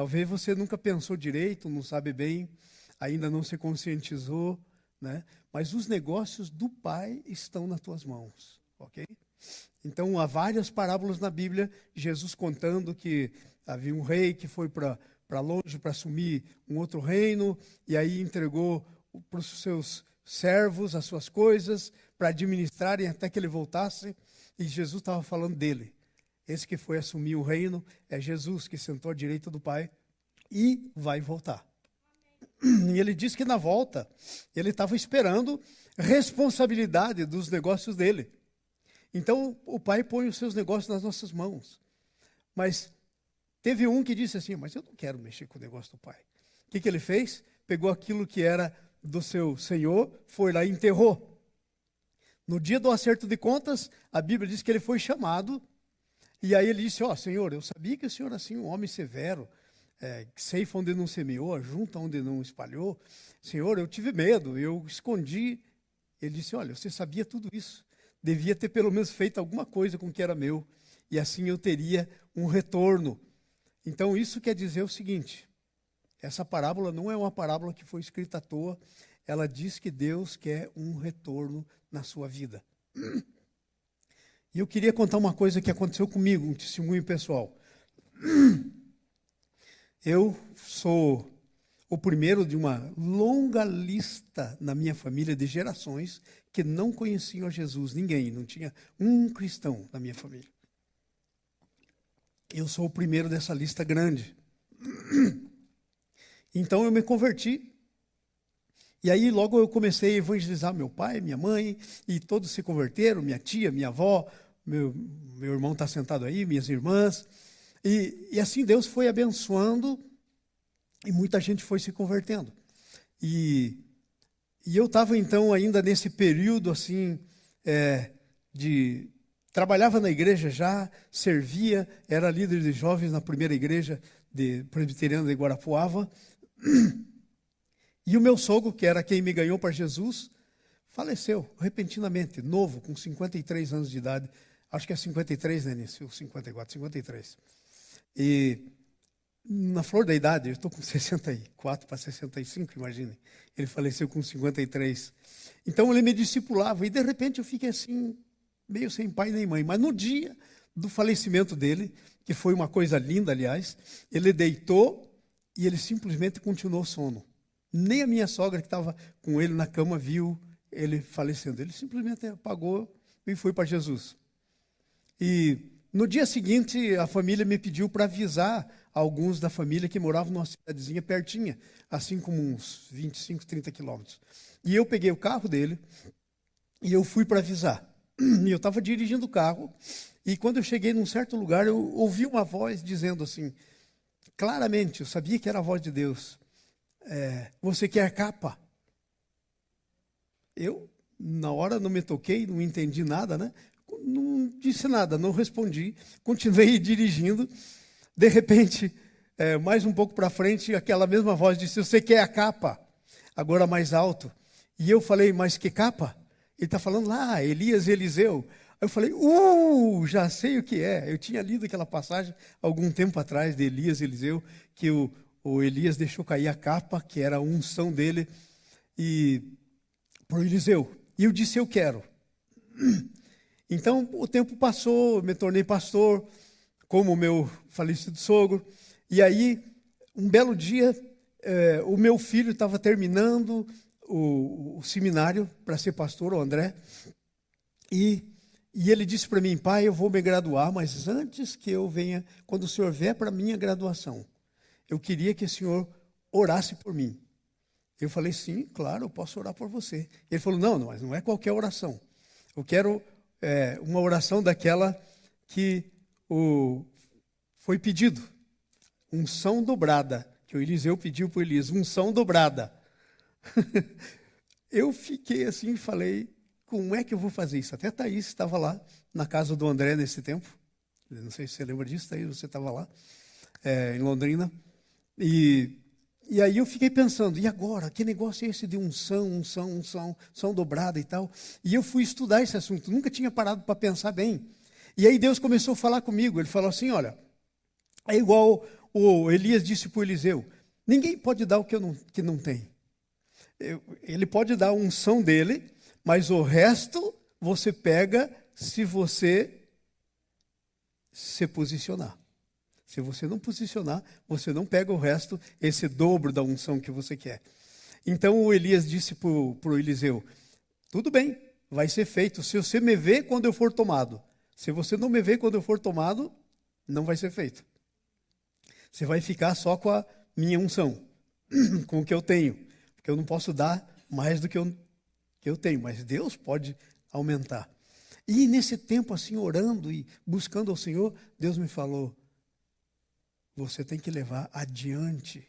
Talvez você nunca pensou direito, não sabe bem, ainda não se conscientizou, né? Mas os negócios do Pai estão nas tuas mãos, ok? Então, há várias parábolas na Bíblia, Jesus contando que havia um rei que foi para longe para assumir um outro reino, e aí entregou para os seus servos as suas coisas, para administrarem até que ele voltasse, e Jesus estava falando dele. Esse que foi assumir o reino é Jesus, que sentou à direita do Pai e vai voltar. E ele disse que na volta, ele estava esperando responsabilidade dos negócios dele. Então, o Pai põe os seus negócios nas nossas mãos. Mas teve um que disse assim, mas eu não quero mexer com o negócio do Pai. O que ele fez? Pegou aquilo que era do seu senhor, foi lá e enterrou. No dia do acerto de contas, a Bíblia diz que ele foi chamado, e aí ele disse, Senhor, eu sabia que o Senhor assim, um homem severo, ceifa onde não semeou, junta onde não espalhou. Senhor, eu tive medo, eu escondi. Ele disse, olha, você sabia tudo isso. Devia ter pelo menos feito alguma coisa com o que era meu, e assim eu teria um retorno. Então isso quer dizer o seguinte, essa parábola não é uma parábola que foi escrita à toa, ela diz que Deus quer um retorno na sua vida. E eu queria contar uma coisa que aconteceu comigo, um testemunho pessoal. Eu sou o primeiro de uma longa lista na minha família de gerações que não conheciam a Jesus, ninguém, não tinha um cristão na minha família. Eu sou o primeiro dessa lista grande. Então eu me converti, e aí logo eu comecei a evangelizar meu pai, minha mãe, e todos se converteram, minha tia, minha avó, meu irmão está sentado aí, minhas irmãs, e assim Deus foi abençoando, e muita gente foi se convertendo. E eu estava então ainda nesse período assim, trabalhava na igreja já, servia, era líder de jovens na primeira igreja presbiteriana de Guarapuava. E o meu sogro, que era quem me ganhou para Jesus, faleceu repentinamente, novo, com 53 anos de idade. Acho que é 53, né, Nício? 54, 53. E na flor da idade, eu estou com 64 para 65, imaginem. Ele faleceu com 53. Então ele me discipulava, e de repente eu fiquei assim, meio sem pai nem mãe. Mas no dia do falecimento dele, que foi uma coisa linda, aliás, ele deitou e ele simplesmente continuou sono. Nem a minha sogra, que estava com ele na cama, viu ele falecendo. Ele simplesmente apagou e foi para Jesus. E no dia seguinte, a família me pediu para avisar alguns da família que moravam numa cidadezinha pertinha, assim como uns 25, 30 quilômetros. E eu peguei o carro dele e eu fui para avisar. E eu estava dirigindo o carro, e quando eu cheguei num certo lugar, eu ouvi uma voz dizendo assim, claramente, eu sabia que era a voz de Deus, você quer capa? Eu, na hora, não me toquei, não entendi nada, né? Não disse nada, não respondi, continuei dirigindo. De repente, mais um pouco para frente, aquela mesma voz disse, você quer a capa? Agora mais alto. E eu falei, mas que capa? Ele está falando lá, Elias e Eliseu. Aí eu falei, já sei o que é. Eu tinha lido aquela passagem algum tempo atrás de Elias e Eliseu, que o Elias deixou cair a capa, que era a unção dele, para o Eliseu. E eu disse, eu quero. Então, o tempo passou, me tornei pastor, como o meu falecido sogro. E aí, um belo dia, o meu filho estava terminando o seminário para ser pastor, o André. E ele disse para mim, pai, eu vou me graduar, mas antes que eu venha, quando o senhor vier para a minha graduação, eu queria que o senhor orasse por mim. Eu falei, sim, claro, eu posso orar por você. Ele falou, não, mas não é qualquer oração. Eu quero uma oração daquela que foi pedido. Unção dobrada, que o Eliseu pediu para o Elias, unção dobrada. Eu fiquei assim e falei, como é que eu vou fazer isso? Até a Thaís estava lá na casa do André nesse tempo. Não sei se você lembra disso, Thaís, você estava lá, em Londrina. E aí eu fiquei pensando, e agora? Que negócio é esse de unção dobrada e tal? E eu fui estudar esse assunto, nunca tinha parado para pensar bem. E aí Deus começou a falar comigo, ele falou assim, olha, é igual o Elias disse para o Eliseu, ninguém pode dar o que não tem. Ele pode dar a unção dele, mas o resto você pega se você se posicionar. Se você não posicionar, você não pega o resto, esse dobro da unção que você quer. Então o Elias disse para o Eliseu, tudo bem, vai ser feito, se você me vê quando eu for tomado. Se você não me vê quando eu for tomado, não vai ser feito. Você vai ficar só com a minha unção, com o que eu tenho. Porque eu não posso dar mais do que eu tenho, mas Deus pode aumentar. E nesse tempo assim, orando e buscando ao Senhor, Deus me falou, você tem que levar adiante,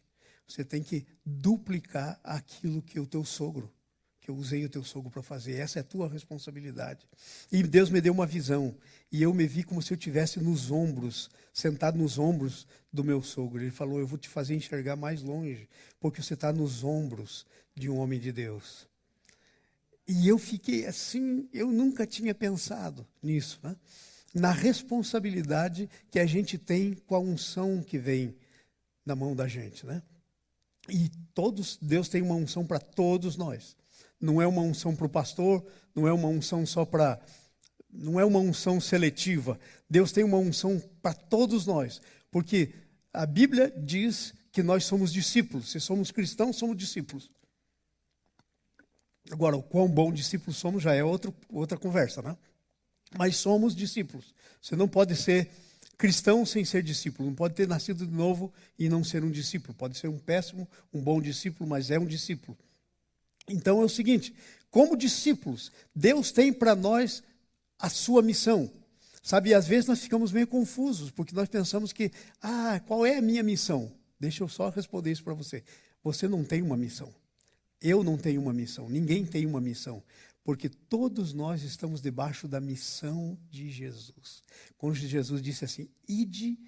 você tem que duplicar aquilo que o teu sogro, que eu usei o teu sogro para fazer. Essa é a tua responsabilidade. E Deus me deu uma visão, e eu me vi como se eu estivesse nos ombros, sentado nos ombros do meu sogro. Ele falou, eu vou te fazer enxergar mais longe, porque você está nos ombros de um homem de Deus. E eu fiquei assim, eu nunca tinha pensado nisso, né? Na responsabilidade que a gente tem com a unção que vem na mão da gente, né? E Deus tem uma unção para todos nós. Não é uma unção para o pastor, não é uma unção não é uma unção seletiva. Deus tem uma unção para todos nós, porque a Bíblia diz que nós somos discípulos. Se somos cristãos, somos discípulos. Agora, o quão bom discípulos somos já é outra conversa, né? Mas somos discípulos. Você não pode ser cristão sem ser discípulo. Não pode ter nascido de novo e não ser um discípulo. Pode ser um péssimo, um bom discípulo, mas é um discípulo. Então é o seguinte, como discípulos, Deus tem para nós a sua missão. Sabe, às vezes nós ficamos meio confusos, porque nós pensamos que, qual é a minha missão? Deixa eu só responder isso para você. Você não tem uma missão. Eu não tenho uma missão. Ninguém tem uma missão. Porque todos nós estamos debaixo da missão de Jesus. Quando Jesus disse assim, ide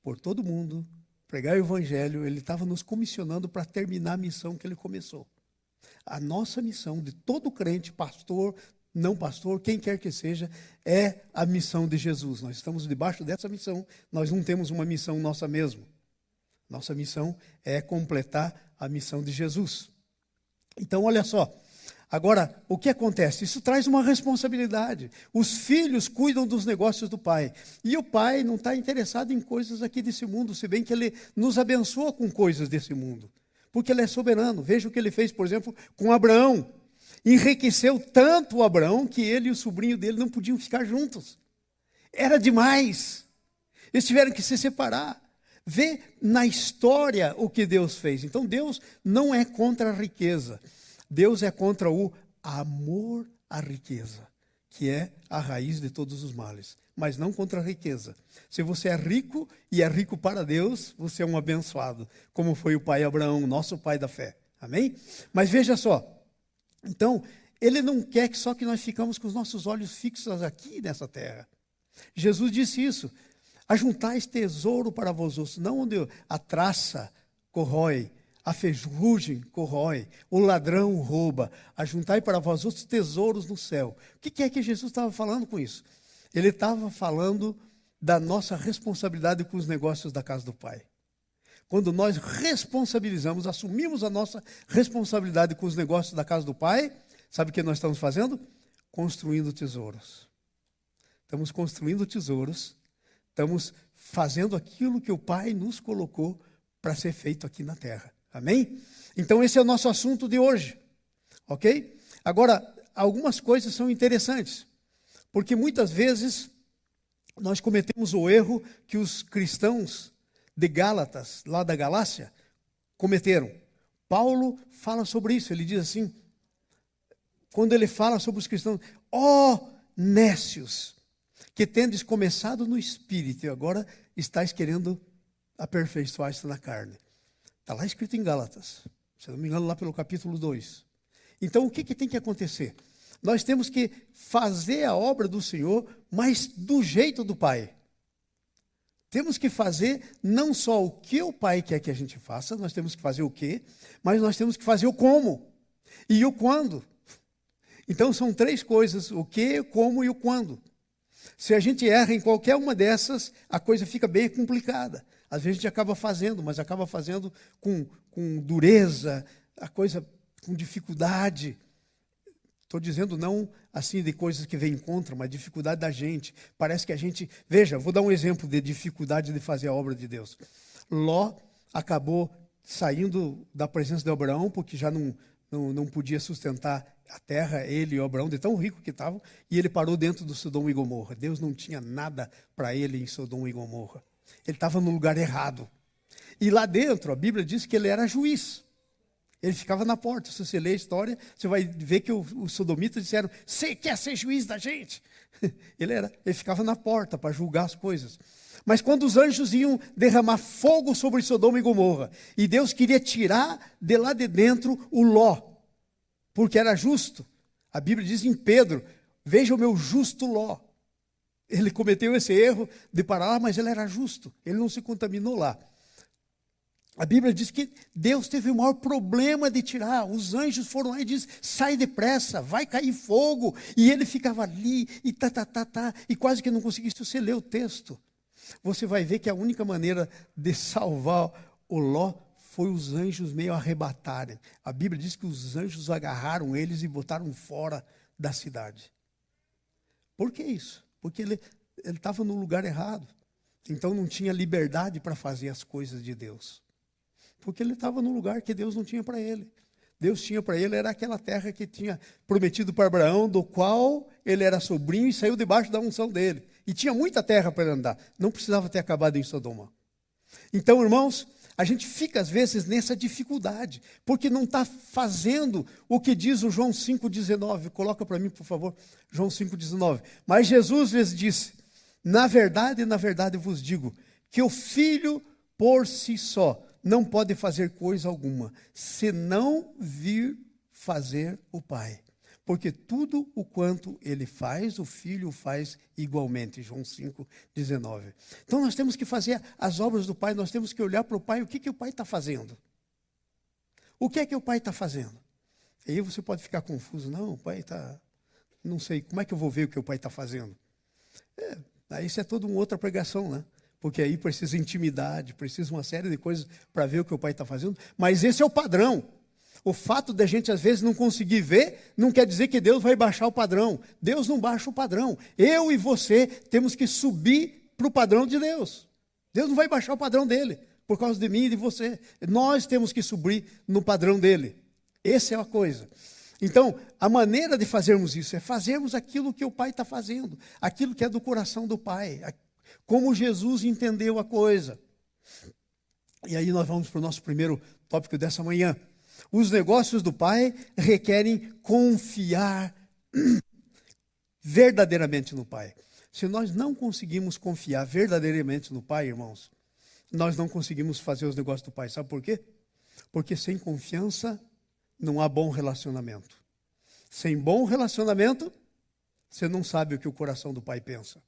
por todo mundo, pregar o evangelho, ele estava nos comissionando para terminar a missão que ele começou. A nossa missão de todo crente, pastor, não pastor, quem quer que seja, é a missão de Jesus. Nós estamos debaixo dessa missão, nós não temos uma missão nossa mesmo. Nossa missão é completar a missão de Jesus. Então, olha só. Agora, o que acontece? Isso traz uma responsabilidade. Os filhos cuidam dos negócios do pai. E o pai não está interessado em coisas aqui desse mundo, se bem que ele nos abençoa com coisas desse mundo. Porque ele é soberano. Veja o que ele fez, por exemplo, com Abraão. Enriqueceu tanto o Abraão que ele e o sobrinho dele não podiam ficar juntos. Era demais. Eles tiveram que se separar. Vê na história o que Deus fez. Então Deus não é contra a riqueza. Deus é contra o amor à riqueza, que é a raiz de todos os males, mas não contra a riqueza. Se você é rico e é rico para Deus, você é um abençoado, como foi o pai Abraão, nosso pai da fé. Amém? Mas veja só, então, ele não quer que só que nós ficamos com os nossos olhos fixos aqui nessa terra. Jesus disse isso, ajuntais tesouro para vós outros, não onde a traça corrói, a ferrugem corrói, o ladrão rouba, ajuntai para vós outros tesouros no céu. O que é que Jesus estava falando com isso? Ele estava falando da nossa responsabilidade com os negócios da casa do Pai. Quando nós responsabilizamos, assumimos a nossa responsabilidade com os negócios da casa do Pai, sabe o que nós estamos fazendo? Construindo tesouros. Estamos construindo tesouros, estamos fazendo aquilo que o Pai nos colocou para ser feito aqui na terra. Amém? Então esse é o nosso assunto de hoje, ok? Agora, algumas coisas são interessantes, porque muitas vezes nós cometemos o erro que os cristãos de Gálatas, lá da Galácia, cometeram. Paulo fala sobre isso, ele diz assim, quando ele fala sobre os cristãos, nécios, que tendes começado no espírito e agora estáis querendo aperfeiçoar-se na carne. Está lá escrito em Gálatas, se não me engano, lá pelo capítulo 2. Então, o que tem que acontecer? Nós temos que fazer a obra do Senhor, mas do jeito do Pai. Temos que fazer não só o que o Pai quer que a gente faça, nós temos que fazer o quê, mas nós temos que fazer o como e o quando. Então, são três coisas, o que, como e o quando. Se a gente erra em qualquer uma dessas, a coisa fica bem complicada. Às vezes a gente acaba fazendo, mas acaba fazendo com dureza, a coisa com dificuldade. Estou dizendo não assim de coisas que vêm contra, mas dificuldade da gente. Parece que a gente... Veja, vou dar um exemplo de dificuldade de fazer a obra de Deus. Ló acabou saindo da presença de Abraão, porque já não podia sustentar a terra, ele e Abraão, de tão rico que estavam, e ele parou dentro do Sodoma e Gomorra. Deus não tinha nada para ele em Sodoma e Gomorra. Ele estava no lugar errado. E lá dentro, a Bíblia diz que ele era juiz. Ele ficava na porta. Se você ler a história, você vai ver que os sodomitas disseram: você quer ser juiz da gente? Ele ficava na porta para julgar as coisas. Mas quando os anjos iam derramar fogo sobre Sodoma e Gomorra, e Deus queria tirar de lá de dentro o Ló, porque era justo. A Bíblia diz em Pedro: veja o meu justo Ló. Ele cometeu esse erro de parar lá, mas ele era justo. Ele não se contaminou lá. A Bíblia diz que Deus teve o maior problema de tirar. Os anjos foram lá e dizem: sai depressa, vai cair fogo. E ele ficava ali, e e quase que não conseguia. Se você ler o texto, você vai ver que a única maneira de salvar o Ló foi os anjos meio arrebatarem. A Bíblia diz que os anjos agarraram eles e botaram fora da cidade. Por que isso? Porque ele estava no lugar errado. Então não tinha liberdade para fazer as coisas de Deus. Porque ele estava no lugar que Deus não tinha para ele. Deus tinha para ele, era aquela terra que tinha prometido para Abraão, do qual ele era sobrinho e saiu debaixo da unção dele. E tinha muita terra para ele andar. Não precisava ter acabado em Sodoma. Então, irmãos, a gente fica às vezes nessa dificuldade, porque não está fazendo o que diz o João 5,19. Coloca para mim, por favor, João 5,19. Mas Jesus lhes disse: na verdade vos digo, que o Filho por si só não pode fazer coisa alguma, se não vir fazer o Pai. Porque tudo o quanto ele faz, o Filho faz igualmente. João 5,19. Então nós temos que fazer as obras do Pai, nós temos que olhar para o Pai, o que o Pai está fazendo? O que é que o Pai está fazendo? E aí você pode ficar confuso: não, o Pai está... Não sei, como é que eu vou ver o que o Pai está fazendo? Aí isso é toda uma outra pregação, né? Porque aí precisa intimidade, precisa uma série de coisas para ver o que o Pai está fazendo. Mas esse é o padrão. O fato da gente às vezes não conseguir ver, não quer dizer que Deus vai baixar o padrão. Deus não baixa o padrão. Eu e você temos que subir para o padrão de Deus. Deus não vai baixar o padrão dele, por causa de mim e de você. Nós temos que subir no padrão dele. Essa é a coisa. Então, a maneira de fazermos isso é fazermos aquilo que o Pai está fazendo, aquilo que é do coração do Pai, como Jesus entendeu a coisa. E aí nós vamos para o nosso primeiro tópico dessa manhã. Os negócios do Pai requerem confiar verdadeiramente no Pai. Se nós não conseguimos confiar verdadeiramente no Pai, irmãos, nós não conseguimos fazer os negócios do Pai. Sabe por quê? Porque sem confiança não há bom relacionamento. Sem bom relacionamento, você não sabe o que o coração do Pai pensa.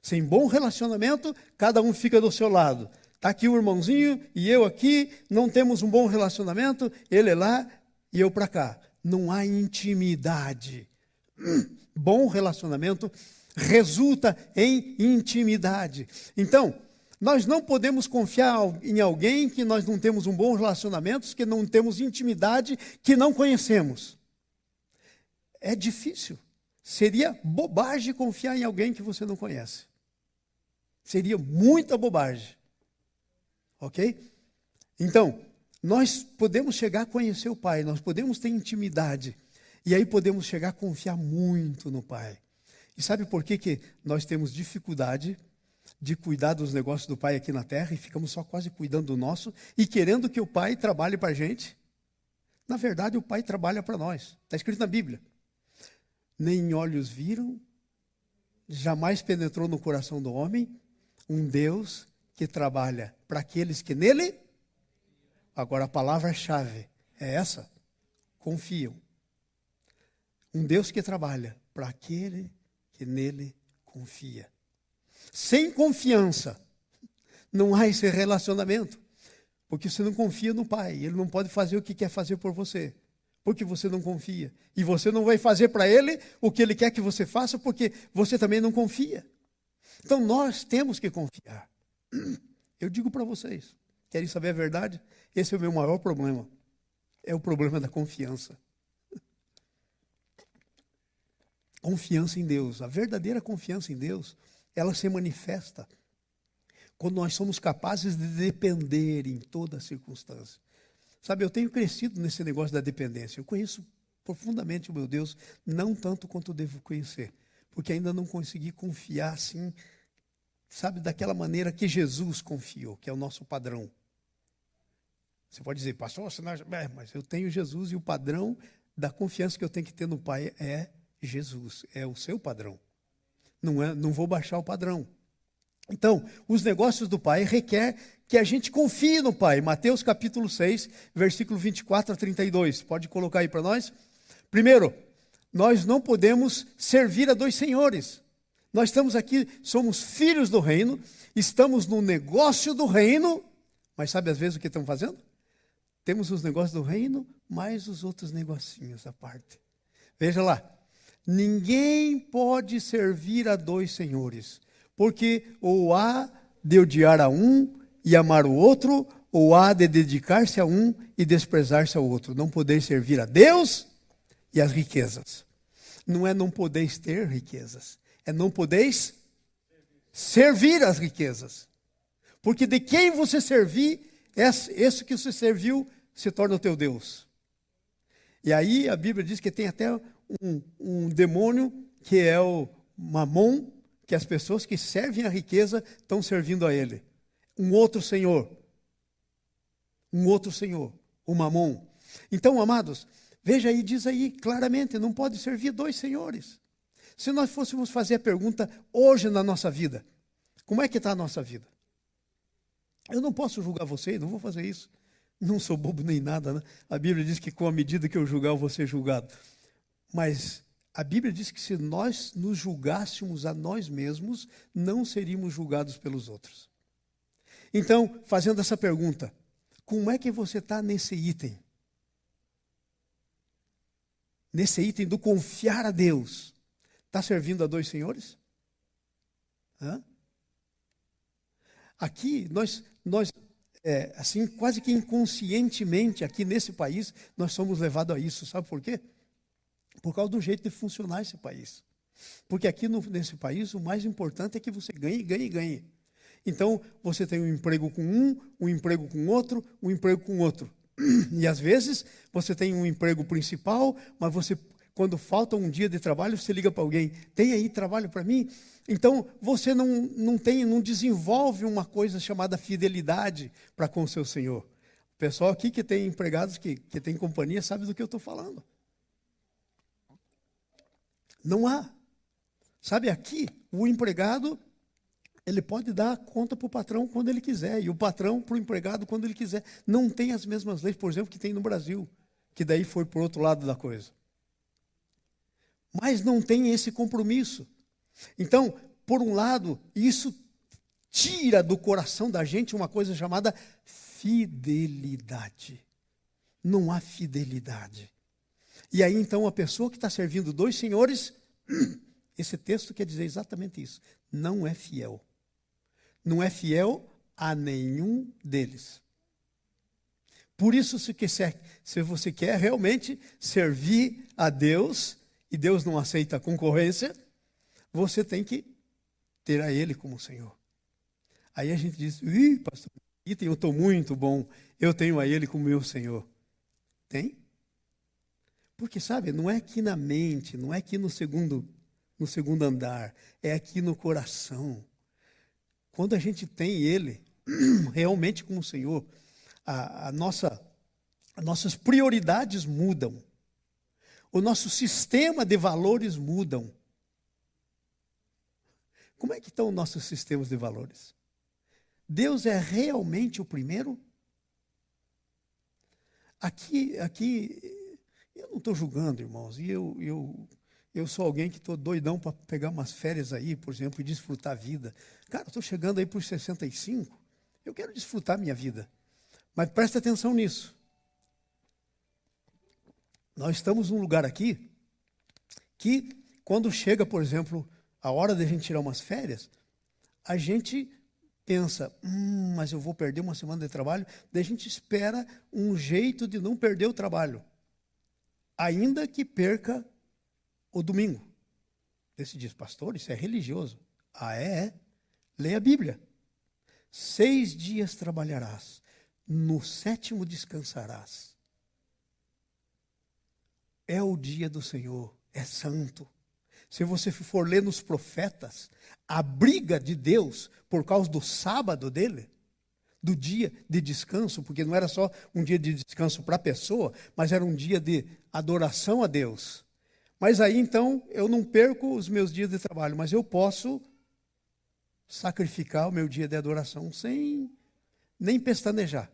Sem bom relacionamento, cada um fica do seu lado. Está aqui o irmãozinho e eu aqui, não temos um bom relacionamento, ele é lá e eu para cá. Não há intimidade. Bom relacionamento resulta em intimidade. Então, nós não podemos confiar em alguém que nós não temos um bom relacionamento, que não temos intimidade, que não conhecemos. É difícil. Seria bobagem confiar em alguém que você não conhece. Seria muita bobagem. Ok? Então, nós podemos chegar a conhecer o Pai, nós podemos ter intimidade, e aí podemos chegar a confiar muito no Pai. E sabe por que nós temos dificuldade de cuidar dos negócios do Pai aqui na terra, e ficamos só quase cuidando do nosso, e querendo que o Pai trabalhe para a gente? Na verdade, o Pai trabalha para nós. Está escrito na Bíblia. Nem olhos viram, jamais penetrou no coração do homem, um Deus que trabalha para aqueles que nele... Agora a palavra-chave é essa: confiam. Um Deus que trabalha para aquele que nele confia. Sem confiança, não há esse relacionamento. Porque você não confia no Pai. Ele não pode fazer o que quer fazer por você, porque você não confia. E você não vai fazer para Ele o que Ele quer que você faça, porque você também não confia. Então nós temos que confiar. Eu digo para vocês, querem saber a verdade? Esse é o meu maior problema. É o problema da confiança. Confiança em Deus. A verdadeira confiança em Deus, ela se manifesta quando nós somos capazes de depender em toda circunstância. Sabe, eu tenho crescido nesse negócio da dependência. Eu conheço profundamente o meu Deus, não tanto quanto devo conhecer, porque ainda não consegui confiar assim, sabe, daquela maneira que Jesus confiou, que é o nosso padrão. Você pode dizer, pastor, mas eu tenho Jesus e o padrão da confiança que eu tenho que ter no Pai é Jesus, é o seu padrão. Não vou baixar o padrão. Então, os negócios do Pai requer que a gente confie no Pai. Mateus capítulo 6, versículo 24 a 32. Pode colocar aí para nós? Primeiro, nós não podemos servir a dois senhores. Nós estamos aqui, somos filhos do reino, estamos no negócio do reino, mas sabe às vezes o que estamos fazendo? Temos os negócios do reino, mais os outros negocinhos à parte. Veja lá, ninguém pode servir a dois senhores, porque ou há de odiar a um e amar o outro, ou há de dedicar-se a um e desprezar-se ao outro. Não podeis servir a Deus e as riquezas. Não é não podeis ter riquezas, é não podeis servir as riquezas. Porque de quem você servir, esse que você serviu se torna o teu Deus. E aí a Bíblia diz que tem até um demônio que é o Mamon, que as pessoas que servem a riqueza estão servindo a ele. Um outro senhor, o Mamon. Então, amados, veja aí, diz aí claramente, não pode servir dois senhores. Se nós fôssemos fazer a pergunta hoje na nossa vida, como é que está a nossa vida? Eu não posso julgar você, não vou fazer isso. Não sou bobo nem nada, né? A Bíblia diz que com a medida que eu julgar, eu vou ser julgado. Mas a Bíblia diz que se nós nos julgássemos a nós mesmos, não seríamos julgados pelos outros. Então, fazendo essa pergunta, como é que você está nesse item? Nesse item do confiar a Deus. Está servindo a dois senhores? Hã? Aqui, nós assim, quase que inconscientemente, aqui nesse país, nós somos levados a isso. Sabe por quê? Por causa do jeito de funcionar esse país. Porque aqui nesse país, o mais importante é que você ganhe, ganhe, ganhe. Então, você tem um emprego com um emprego com outro, um emprego com outro. E às vezes, você tem um emprego principal, mas você, quando falta um dia de trabalho, você liga para alguém, tem aí trabalho para mim? Então, você não desenvolve uma coisa chamada fidelidade para com o seu Senhor. O pessoal aqui que tem empregados, que tem companhia, sabe do que eu estou falando. Não há. Sabe, aqui, o empregado, ele pode dar conta para o patrão quando ele quiser, e o patrão para o empregado quando ele quiser. Não tem as mesmas leis, por exemplo, que tem no Brasil, que daí foi por outro lado da coisa. Mas não tem esse compromisso. Então, por um lado, isso tira do coração da gente uma coisa chamada fidelidade. Não há fidelidade. E aí, então, a pessoa que está servindo dois senhores, esse texto quer dizer exatamente isso. Não é fiel. Não é fiel a nenhum deles. Por isso, se você quer realmente servir a Deus, e Deus não aceita a concorrência, você tem que ter a Ele como Senhor. Aí a gente diz, pastor, eu estou muito bom, eu tenho a Ele como meu Senhor. Tem? Porque, sabe, não é aqui na mente, não é aqui no segundo andar, é aqui no coração. Quando a gente tem Ele realmente como Senhor, as nossas prioridades mudam. O nosso sistema de valores mudam. Como é que estão os nossos sistemas de valores? Deus é realmente o primeiro? Aqui eu não estou julgando, irmãos, e eu sou alguém que estou doidão para pegar umas férias aí, por exemplo, e desfrutar a vida. Cara, eu estou chegando aí por 65, eu quero desfrutar a minha vida. Mas presta atenção nisso. Nós estamos num lugar aqui que, quando chega, por exemplo, a hora de a gente tirar umas férias, a gente pensa, mas eu vou perder uma semana de trabalho, daí a gente espera um jeito de não perder o trabalho, ainda que perca o domingo. Você diz, pastor, isso é religioso. Ah, é? Leia a Bíblia. 6 dias trabalharás, no 7º descansarás. É o dia do Senhor, é santo. Se você for ler nos profetas, a briga de Deus por causa do sábado dele, do dia de descanso, porque não era só um dia de descanso para a pessoa, mas era um dia de adoração a Deus. Mas aí então eu não perco os meus dias de trabalho, mas eu posso sacrificar o meu dia de adoração sem nem pestanejar.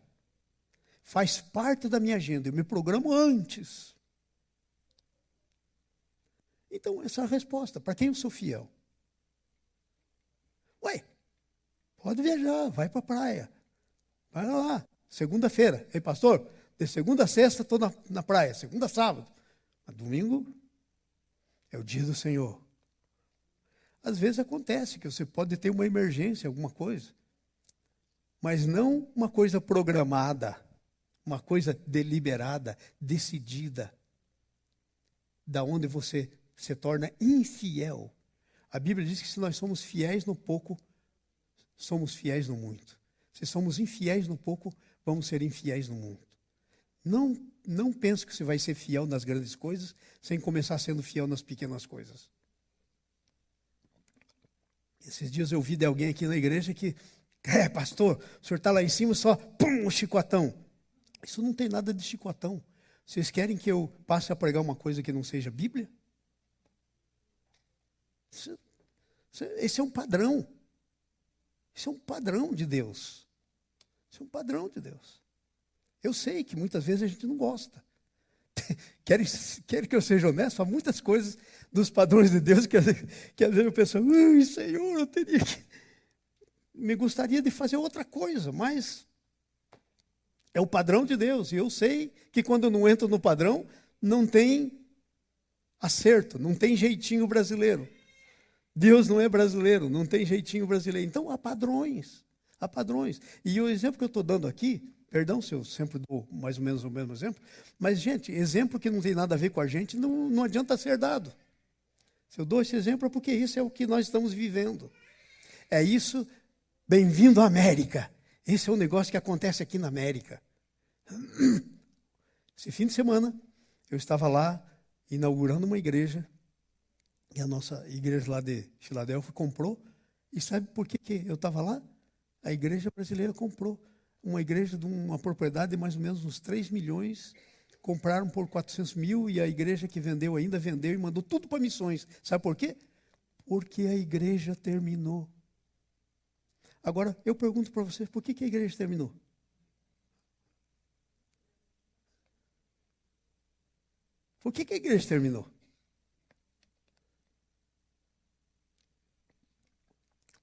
Faz parte da minha agenda, eu me programo antes. Então, essa é a resposta. Para quem eu sou fiel? Ué, pode viajar, vai para a praia. Vai lá, segunda-feira. Ei, pastor, de segunda a sexta estou na praia, segunda a sábado. Mas domingo é o dia do Senhor. Às vezes acontece que você pode ter uma emergência, alguma coisa. Mas não uma coisa programada, uma coisa deliberada, decidida, da onde você se torna infiel. A Bíblia diz que se nós somos fiéis no pouco, somos fiéis no muito. Se somos infiéis no pouco, vamos ser infiéis no muito. Não pense que você vai ser fiel nas grandes coisas, sem começar sendo fiel nas pequenas coisas. Esses dias eu ouvi de alguém aqui na igreja que, pastor, o senhor está lá em cima só, pum, um chicotão. Isso não tem nada de chicotão. Vocês querem que eu passe a pregar uma coisa que não seja Bíblia? Esse é um padrão. Isso é um padrão de Deus. Isso é um padrão de Deus. Eu sei que muitas vezes a gente não gosta. Querem que eu seja honesto? Há muitas coisas dos padrões de Deus que às vezes eu penso, Senhor, eu teria que... Me gostaria de fazer outra coisa, mas é o padrão de Deus. E eu sei que quando eu não entro no padrão, não tem acerto, não tem jeitinho brasileiro. Deus não é brasileiro, não tem jeitinho brasileiro. Então, há padrões, há padrões. E o exemplo que eu estou dando aqui, perdão se eu sempre dou mais ou menos o mesmo exemplo, mas, gente, exemplo que não tem nada a ver com a gente, não adianta ser dado. Se eu dou esse exemplo é porque isso é o que nós estamos vivendo. É isso, bem-vindo à América. Esse é um negócio que acontece aqui na América. Esse fim de semana, eu estava lá inaugurando uma igreja, e a nossa igreja lá de Filadélfia comprou. E sabe por que eu estava lá? A igreja brasileira comprou uma igreja de uma propriedade de mais ou menos uns 3 milhões. Compraram por 400 mil e a igreja que vendeu ainda vendeu e mandou tudo para missões. Sabe por quê? Porque a igreja terminou. Agora, eu pergunto para vocês, por que a igreja terminou? Por que a igreja terminou?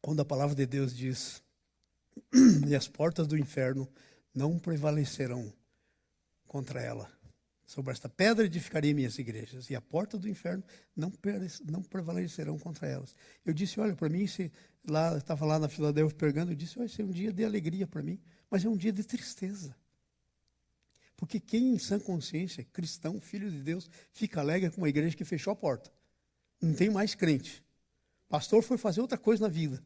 Quando a palavra de Deus diz, e as portas do inferno não prevalecerão contra ela. Sobre esta pedra edificarei minhas igrejas, e a porta do inferno não prevalecerão contra elas. Eu disse, olha, para mim, eu estava lá na Filadélfia pregando, eu disse, vai ser um dia de alegria para mim, mas é um dia de tristeza. Porque quem em sã consciência, cristão, filho de Deus, fica alegre com uma igreja que fechou a porta. Não tem mais crente. O pastor foi fazer outra coisa na vida.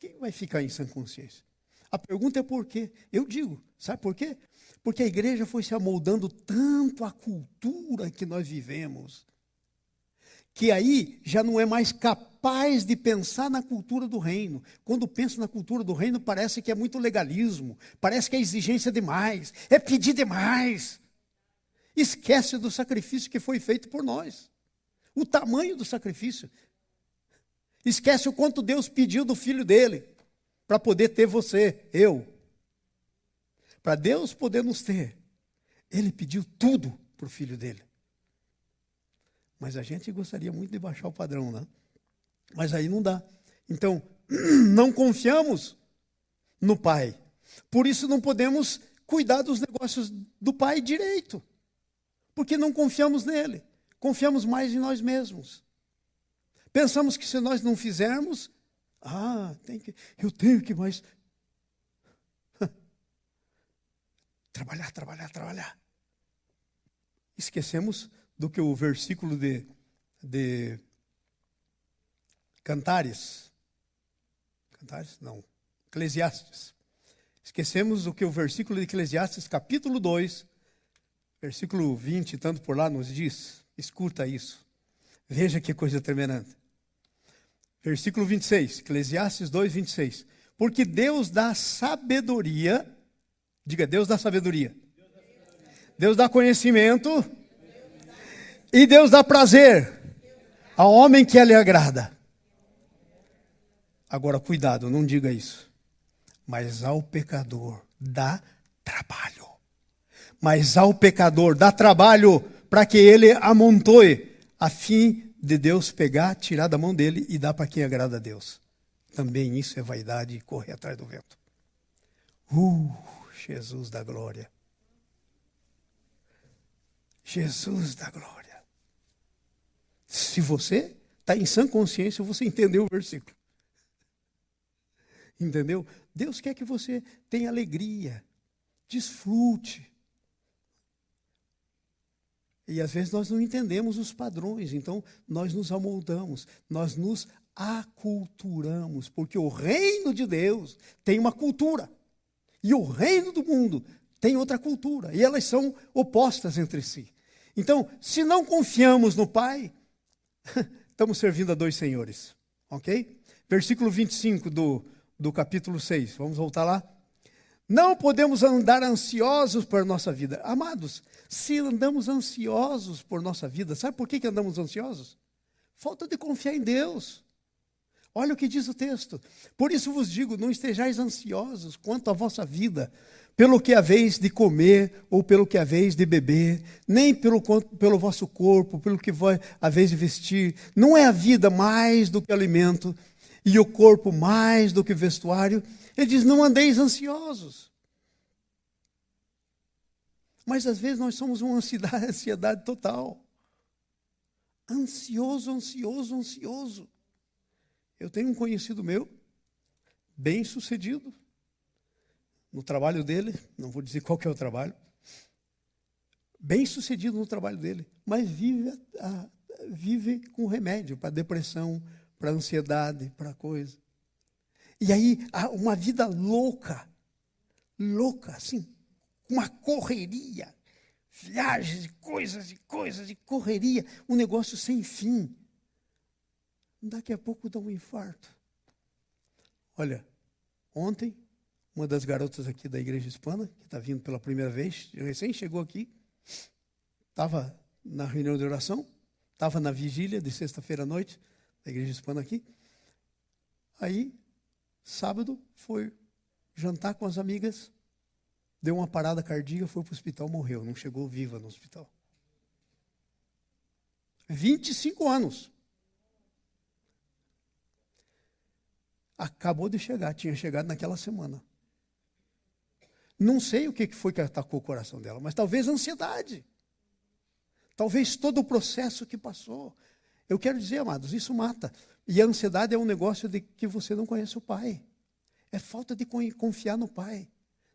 Quem vai ficar em sã consciência? A pergunta é por quê? Eu digo, sabe por quê? Porque a igreja foi se amoldando tanto à cultura que nós vivemos, que aí já não é mais capaz de pensar na cultura do reino. Quando pensa na cultura do reino, parece que é muito legalismo, parece que é exigência demais, é pedir demais. Esquece do sacrifício que foi feito por nós, o tamanho do sacrifício. Esquece o quanto Deus pediu do filho dele para poder ter você, eu. Para Deus poder nos ter, ele pediu tudo para o filho dele. Mas a gente gostaria muito de baixar o padrão, né? Mas aí não dá. Então, não confiamos no Pai. Por isso não podemos cuidar dos negócios do Pai direito. Porque não confiamos nele. Confiamos mais em nós mesmos. Pensamos que se nós não fizermos, Eu tenho que mais trabalhar. Esquecemos do que o versículo de Eclesiastes. Esquecemos o que o versículo de Eclesiastes, capítulo 2, versículo 20, tanto por lá, nos diz. Escuta isso. Veja que coisa tremenda. Versículo 26, Eclesiastes 2, 26. Porque Deus dá sabedoria, diga, Deus dá sabedoria. Deus dá conhecimento e Deus dá prazer ao homem que lhe agrada. Agora, cuidado, não diga isso. Mas ao pecador dá trabalho. Mas ao pecador dá trabalho para que ele amontoe, a fim de Deus pegar, tirar da mão dele e dar para quem agrada a Deus. Também isso é vaidade e correr atrás do vento. Jesus da glória. Jesus da glória. Se você está em sã consciência, você entendeu o versículo. Entendeu? Deus quer que você tenha alegria, desfrute. E às vezes nós não entendemos os padrões, então nós nos amoldamos, nós nos aculturamos, porque o reino de Deus tem uma cultura, e o reino do mundo tem outra cultura, e elas são opostas entre si. Então, se não confiamos no Pai, estamos servindo a dois senhores, ok? Versículo 25 do capítulo 6, vamos voltar lá. Não podemos andar ansiosos por nossa vida. Amados, se andamos ansiosos por nossa vida, sabe por que andamos ansiosos? Falta de confiar em Deus. Olha o que diz o texto. Por isso vos digo, não estejais ansiosos quanto à vossa vida, pelo que haveis de comer ou pelo que haveis de beber, nem pelo vosso corpo, pelo que haveis de vestir. Não é a vida mais do que alimento e o corpo mais do que vestuário? Ele diz, não andeis ansiosos. Mas às vezes nós somos uma ansiedade total. Ansioso. Eu tenho um conhecido meu, bem sucedido, no trabalho dele, não vou dizer qual que é o trabalho, bem sucedido no trabalho dele, mas vive com remédio para depressão, para ansiedade, para coisa. E aí, uma vida louca, assim, uma correria, viagens, de correria, um negócio sem fim. Daqui a pouco dá um infarto. Olha, ontem, uma das garotas aqui da Igreja Hispana, que está vindo pela primeira vez, recém chegou aqui, estava na reunião de oração, estava na vigília de sexta-feira à noite, da Igreja Hispana aqui. Aí, sábado, foi jantar com as amigas, deu uma parada cardíaca, foi para o hospital, morreu, não chegou viva no hospital. 25 anos. Acabou de chegar, tinha chegado naquela semana. Não sei o que foi que atacou o coração dela, mas talvez a ansiedade. Talvez todo o processo que passou. Eu quero dizer, amados, isso mata. E a ansiedade é um negócio de que você não conhece o Pai. É falta de confiar no Pai,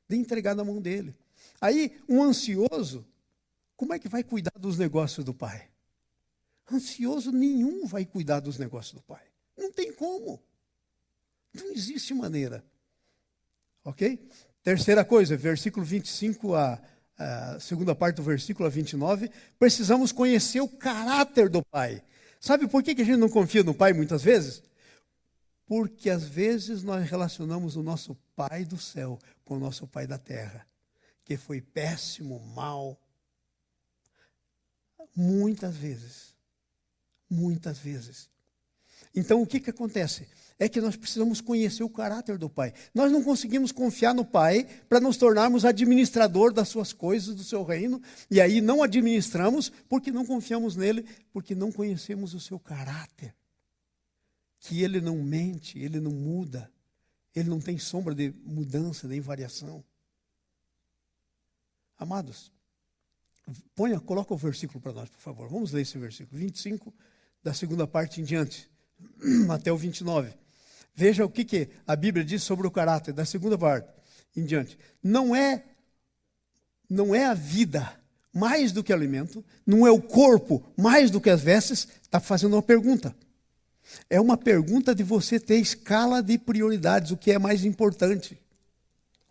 de entregar na mão dele. Aí, um ansioso, como é que vai cuidar dos negócios do Pai? Ansioso nenhum vai cuidar dos negócios do Pai. Não tem como. Não existe maneira. Ok? Terceira coisa, versículo 25, a segunda parte do versículo, a 29, precisamos conhecer o caráter do Pai. Sabe por que a gente não confia no Pai muitas vezes? Porque às vezes nós relacionamos o nosso Pai do céu com o nosso Pai da terra, que foi péssimo, mau. Muitas vezes. Então o que acontece? É que nós precisamos conhecer o caráter do Pai. Nós não conseguimos confiar no Pai para nos tornarmos administrador das suas coisas, do seu reino, e aí não administramos porque não confiamos nele, porque não conhecemos o seu caráter. Que ele não mente, ele não muda, ele não tem sombra de mudança, nem variação. Amados, coloca o versículo para nós, por favor. Vamos ler esse versículo, 25, da segunda parte em diante, até o 29. Veja o que a Bíblia diz sobre o caráter, da segunda parte em diante. Não é a vida mais do que alimento, não é o corpo mais do que as vestes. Está fazendo uma pergunta. É uma pergunta de você ter escala de prioridades, o que é mais importante.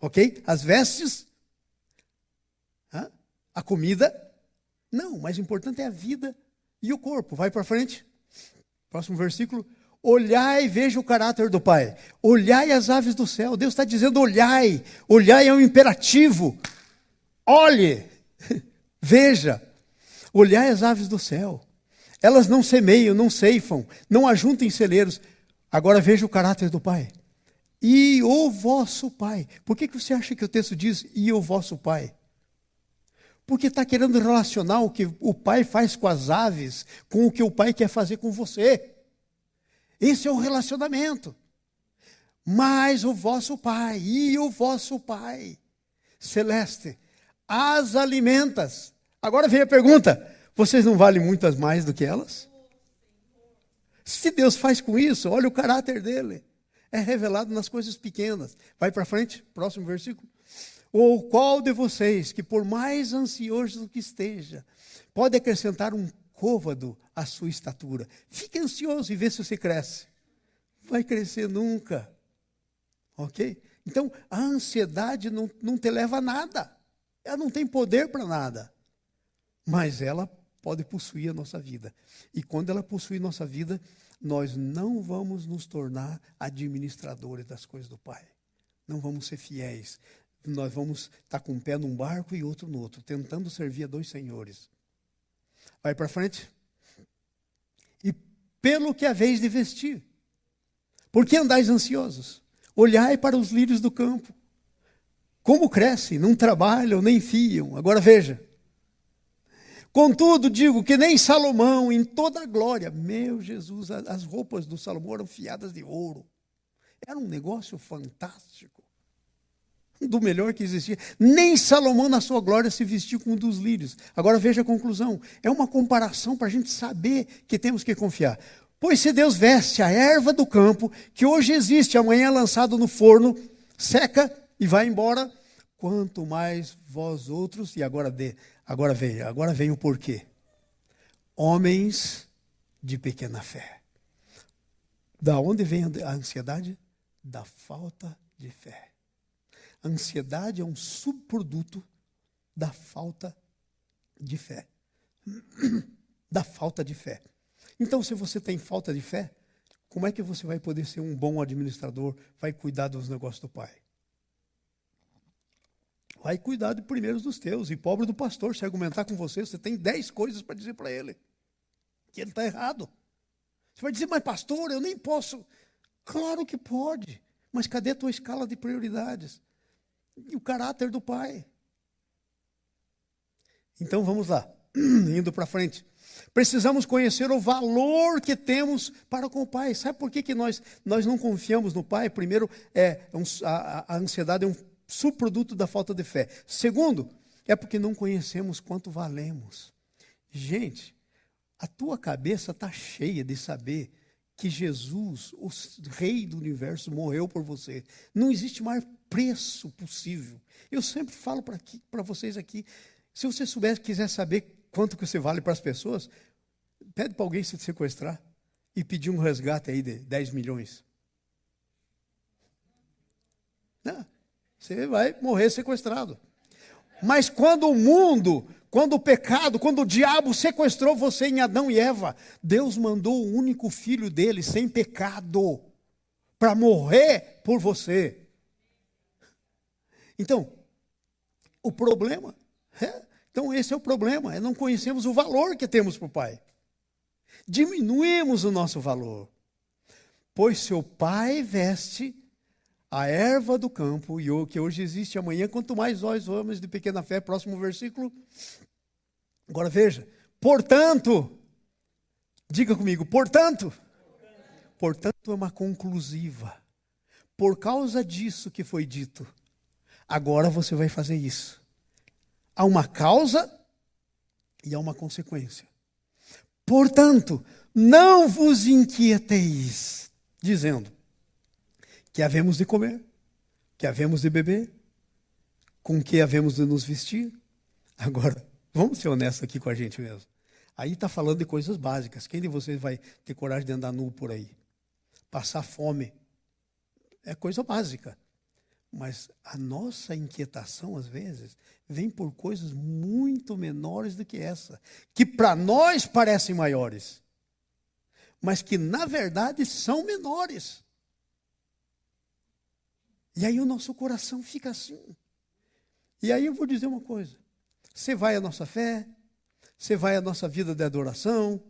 Ok? As vestes, a comida, não, o mais importante é a vida e o corpo. Vai para frente. Próximo versículo. Olhai e veja o caráter do Pai. Olhai as aves do céu. Deus está dizendo olhai. Olhai é um imperativo. Olhe, veja. Olhai as aves do céu. Elas não semeiam, não ceifam, não ajuntam em celeiros. Agora veja o caráter do Pai. E o vosso Pai. Por que você acha que o texto diz e o vosso Pai? Porque está querendo relacionar o que o Pai faz com as aves com o que o Pai quer fazer com você. Esse é o relacionamento. Mas o vosso Pai, e o vosso Pai celeste, as alimentas. Agora vem a pergunta, vocês não valem muitas mais do que elas? Se Deus faz com isso, olha o caráter dele. É revelado nas coisas pequenas. Vai para frente, próximo versículo. Ou qual de vocês, que por mais ansioso que esteja, pode acrescentar um côvado à sua estatura? Fique ansioso e vê se você cresce. Vai crescer nunca. Ok? Então, a ansiedade não te leva a nada. Ela não tem poder para nada. Mas ela pode possuir a nossa vida. E quando ela possuir nossa vida, nós não vamos nos tornar administradores das coisas do Pai. Não vamos ser fiéis. Nós vamos estar com um pé num barco e outro no outro, tentando servir a dois senhores. Vai para frente. E pelo que haveis de vestir. Por que andais ansiosos? Olhai para os lírios do campo. Como crescem, não trabalham, nem fiam. Agora veja. Contudo, digo que nem Salomão, em toda a glória, meu Jesus, as roupas do Salomão eram fiadas de ouro. Era um negócio fantástico. Do melhor que existia. Nem Salomão, na sua glória, se vestiu com um dos lírios. Agora veja a conclusão. É uma comparação para a gente saber que temos que confiar. Pois se Deus veste a erva do campo, que hoje existe, amanhã é lançado no forno, seca e vai embora, quanto mais vós outros, e agora vem o porquê. Homens de pequena fé. Da onde vem a ansiedade? Da falta de fé. A ansiedade é um subproduto da falta de fé. Da falta de fé. Então, se você tem falta de fé, como é que você vai poder ser um bom administrador, vai cuidar dos negócios do Pai? Vai cuidar primeiro dos teus. E pobre do pastor, se argumentar com você, você tem 10 coisas para dizer para ele. Que ele está errado. Você vai dizer, mas pastor, eu nem posso. Claro que pode. Mas cadê a tua escala de prioridades? E o caráter do Pai? Então vamos lá. Indo para frente. Precisamos conhecer o valor que temos para com o Pai. Sabe por que nós não confiamos no Pai? Primeiro, a ansiedade é um subproduto da falta de fé. Segundo, é porque não conhecemos quanto valemos. Gente, a tua cabeça está cheia de saber que Jesus, o Rei do Universo, morreu por você. Não existe mais preço possível. Eu sempre falo para vocês aqui, se você quiser saber quanto que você vale para as pessoas, pede para alguém se sequestrar e pedir um resgate aí de 10 milhões. Não, você vai morrer sequestrado. Mas quando o pecado, quando o diabo sequestrou você em Adão e Eva, Deus mandou o único filho dele, sem pecado, para morrer por você. Então, o problema Então esse é o problema, não conhecemos o valor que temos para o Pai. Diminuímos o nosso valor. Pois seu Pai veste a erva do campo, e o que hoje existe amanhã, quanto mais nós homens de pequena fé, próximo versículo. Agora veja, portanto, diga comigo, portanto é uma conclusiva. Por causa disso que foi dito, agora você vai fazer isso. Há uma causa e há uma consequência. Portanto, não vos inquieteis, dizendo, que havemos de comer, que havemos de beber, com que havemos de nos vestir. Agora, vamos ser honestos aqui com a gente mesmo. Aí está falando de coisas básicas. Quem de vocês vai ter coragem de andar nu por aí? Passar fome é coisa básica. Mas a nossa inquietação, às vezes, vem por coisas muito menores do que essa, que para nós parecem maiores, mas que, na verdade, são menores. E aí o nosso coração fica assim. E aí eu vou dizer uma coisa. Você vai à nossa fé, você vai à nossa vida de adoração,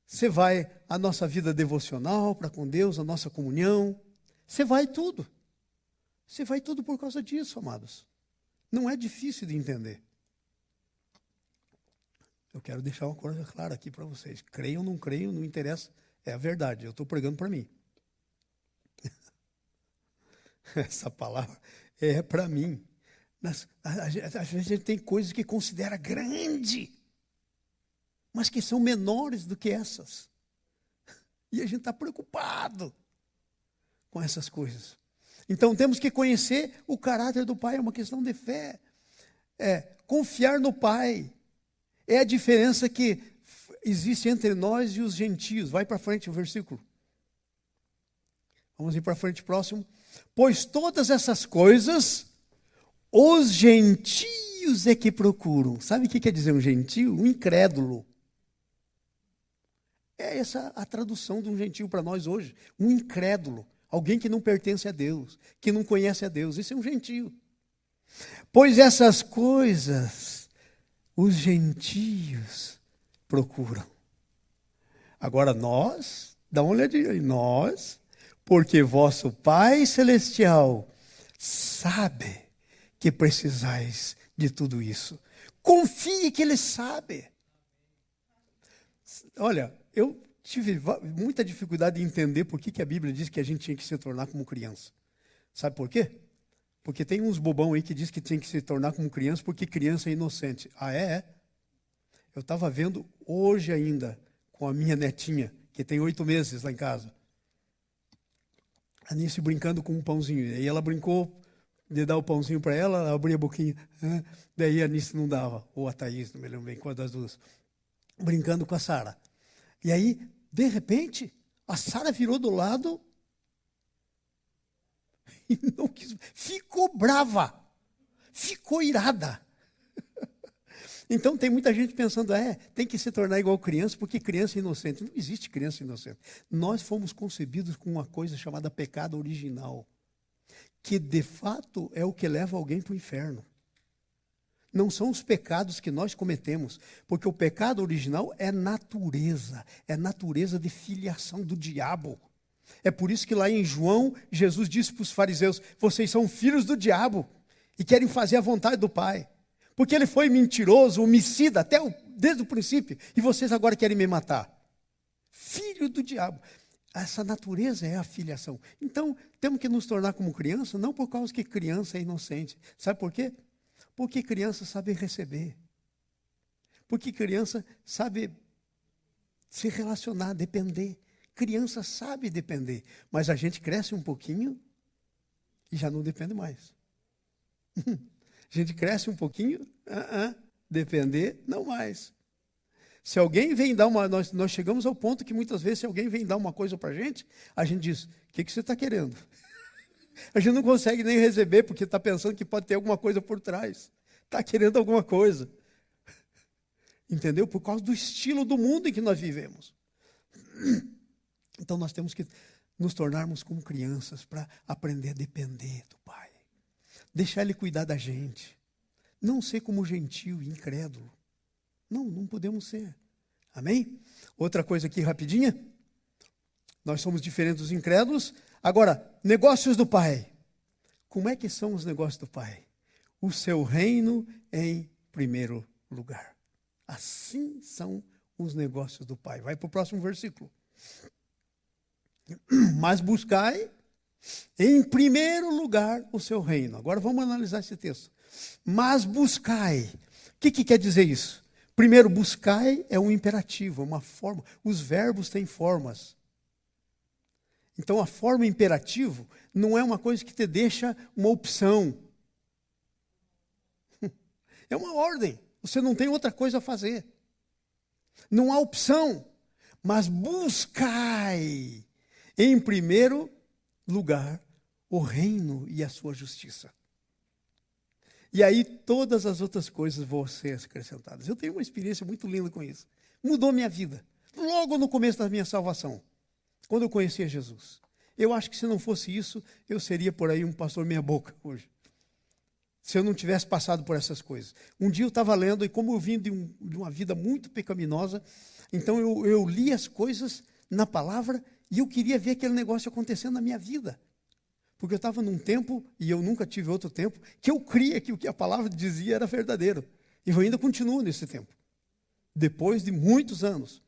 você vai à nossa vida devocional para com Deus, a nossa comunhão, você vai tudo. Você vai tudo por causa disso, amados. Não é difícil de entender. Eu quero deixar uma coisa clara aqui para vocês. Creiam ou não creiam, não interessa. É a verdade. Eu estou pregando para mim. Essa palavra é para mim. Às vezes a gente tem coisas que considera grande, mas que são menores do que essas. E a gente está preocupado com essas coisas. Então temos que conhecer o caráter do Pai, é uma questão de fé. Confiar no Pai. É a diferença que existe entre nós e os gentios. Vai para frente o versículo. Vamos ir para frente, próximo. Pois todas essas coisas, os gentios é que procuram. Sabe o que quer dizer um gentio? Um incrédulo. É essa a tradução de um gentio para nós hoje. Um incrédulo. Alguém que não pertence a Deus, que não conhece a Deus. Isso é um gentio. Pois essas coisas, os gentios procuram. Agora nós, dá uma olhadinha aí, nós, porque vosso Pai Celestial sabe que precisais de tudo isso. Confie que Ele sabe. Olha, eu tive muita dificuldade em entender por que a Bíblia diz que a gente tinha que se tornar como criança. Sabe por quê? Porque tem uns bobão aí que diz que tem que se tornar como criança porque criança é inocente. Ah, é? Eu estava vendo hoje ainda com a minha netinha, que tem 8 meses lá em casa. A Nice brincando com um pãozinho. E aí ela brincou de dar o pãozinho para ela, ela abria a boquinha. Daí a Nice não dava. Ou a Thaís, não me lembro bem qual das duas. Brincando com a Sara. E aí, de repente, a Sara virou do lado e não quis, ficou brava, ficou irada. Então tem muita gente pensando, tem que se tornar igual criança, porque criança é inocente. Não existe criança inocente. Nós fomos concebidos com uma coisa chamada pecado original, que de fato é o que leva alguém para o inferno. Não são os pecados que nós cometemos, porque o pecado original é natureza de filiação do diabo. É por isso que lá em João, Jesus disse para os fariseus, vocês são filhos do diabo e querem fazer a vontade do Pai. Porque ele foi mentiroso, homicida, desde o princípio, e vocês agora querem me matar. Filho do diabo. Essa natureza é a filiação. Então, temos que nos tornar como criança, não por causa que criança é inocente. Sabe por quê? Porque criança sabe receber. Porque criança sabe se relacionar, depender. Criança sabe depender. Mas a gente cresce um pouquinho e já não depende mais. A gente cresce um pouquinho, depender, não mais. Se alguém vem dar nós chegamos ao ponto que muitas vezes se alguém vem dar uma coisa para a gente diz, o que você está querendo? A gente não consegue nem receber, porque está pensando que pode ter alguma coisa por trás. Está querendo alguma coisa. Entendeu? Por causa do estilo do mundo em que nós vivemos. Então nós temos que nos tornarmos como crianças para aprender a depender do Pai. Deixar Ele cuidar da gente. Não ser como gentio e incrédulo. Não podemos ser. Amém? Outra coisa aqui rapidinha. Nós somos diferentes dos incrédulos. Agora, negócios do Pai. Como é que são os negócios do Pai? O seu reino em primeiro lugar. Assim são os negócios do Pai. Vai para o próximo versículo. Mas buscai em primeiro lugar o seu reino. Agora vamos analisar esse texto. Mas buscai. O que quer dizer isso? Primeiro, buscai é um imperativo, é uma forma. Os verbos têm formas. Então, a forma imperativo não é uma coisa que te deixa uma opção. É uma ordem. Você não tem outra coisa a fazer. Não há opção. Mas buscai em primeiro lugar o reino e a sua justiça. E aí todas as outras coisas vão ser acrescentadas. Eu tenho uma experiência muito linda com isso. Mudou minha vida. Logo no começo da minha salvação. Quando eu conhecia Jesus. Eu acho que se não fosse isso, eu seria por aí um pastor meia boca hoje. Se eu não tivesse passado por essas coisas. Um dia eu estava lendo, e como eu vim de uma vida muito pecaminosa, então eu li as coisas na palavra e eu queria ver aquele negócio acontecendo na minha vida. Porque eu estava num tempo, e eu nunca tive outro tempo, que eu cria que o que a palavra dizia era verdadeiro. E eu ainda continuo nesse tempo. Depois de muitos anos.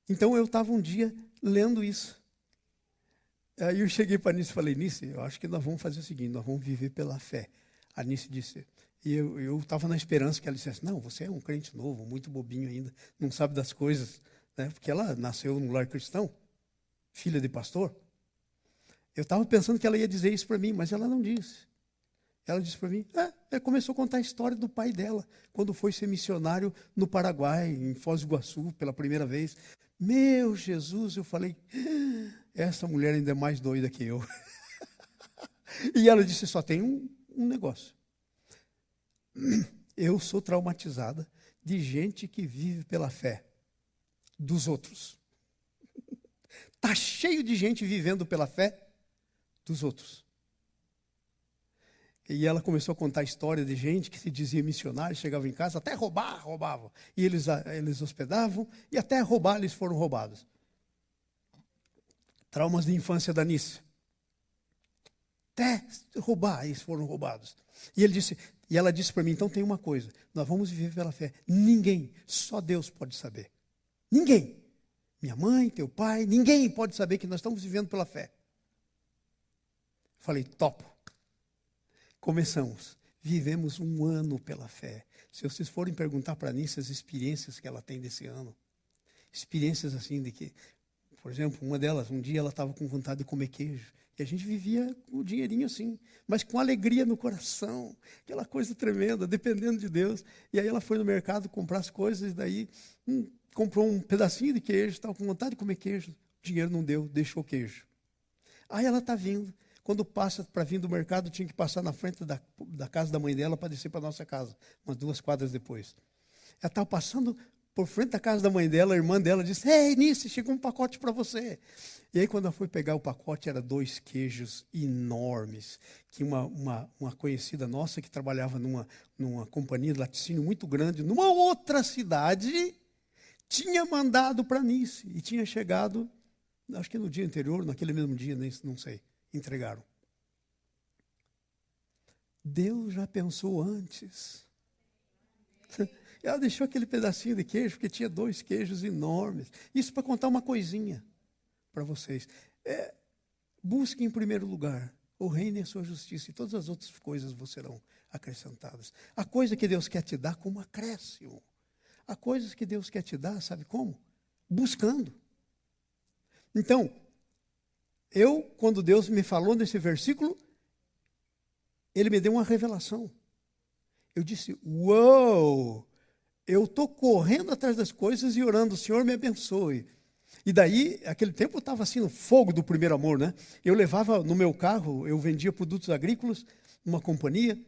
Então eu estava um dia lendo isso. Aí eu cheguei para a Nice e falei, Nice, eu acho que nós vamos fazer o seguinte, nós vamos viver pela fé. A Nice disse, e eu estava na esperança que ela dissesse, não, você é um crente novo, muito bobinho ainda, não sabe das coisas, né? Porque ela nasceu num lar cristão, filha de pastor. Eu estava pensando que ela ia dizer isso para mim, mas ela não disse. Ela disse para mim, ela começou a contar a história do pai dela, quando foi ser missionário no Paraguai, em Foz do Iguaçu, pela primeira vez. Meu Jesus, eu falei, essa mulher ainda é mais doida que eu. E ela disse, só tem um negócio. Eu sou traumatizada de gente que vive pela fé dos outros. Está cheio de gente vivendo pela fé dos outros. E ela começou a contar a história de gente que se dizia missionário, chegava em casa, até roubavam. E eles hospedavam, e até roubar eles foram roubados. Traumas de infância da Nice. Até roubar eles foram roubados. E ela disse para mim, então tem uma coisa, nós vamos viver pela fé. Ninguém, só Deus pode saber. Ninguém. Minha mãe, teu pai, ninguém pode saber que nós estamos vivendo pela fé. Falei, topo. Começamos. Vivemos um ano pela fé. Se vocês forem perguntar para a Nice as experiências que ela tem desse ano, experiências assim de que, por exemplo, uma delas, um dia ela estava com vontade de comer queijo. E a gente vivia com o dinheirinho assim, mas com alegria no coração, aquela coisa tremenda, dependendo de Deus. E aí ela foi no mercado comprar as coisas, e daí comprou um pedacinho de queijo, estava com vontade de comer queijo. O dinheiro não deu, deixou o queijo. Aí ela está vindo. Quando passa para vir do mercado, tinha que passar na frente da casa da mãe dela para descer para a nossa casa, umas 2 quadras depois. Ela estava passando por frente da casa da mãe dela, a irmã dela disse, ei, Nice, chegou um pacote para você. E aí quando ela foi pegar o pacote, era 2 queijos enormes, que uma conhecida nossa que trabalhava numa companhia de laticínio muito grande, numa outra cidade, tinha mandado para Nice e tinha chegado, acho que no dia anterior, naquele mesmo dia, não sei, entregaram. Deus já pensou antes. Ela deixou aquele pedacinho de queijo, porque tinha 2 queijos enormes. Isso para contar uma coisinha para vocês. Busque em primeiro lugar o reino e a sua justiça, e todas as outras coisas vos serão acrescentadas. A coisa que Deus quer te dar como acréscimo. A coisa que Deus quer te dar, sabe como? Buscando. Então, quando Deus me falou nesse versículo, Ele me deu uma revelação. Eu disse, uou! Eu estou correndo atrás das coisas e orando, o Senhor me abençoe. E daí, aquele tempo eu estava assim no fogo do primeiro amor, né? Eu levava no meu carro, eu vendia produtos agrícolas numa companhia,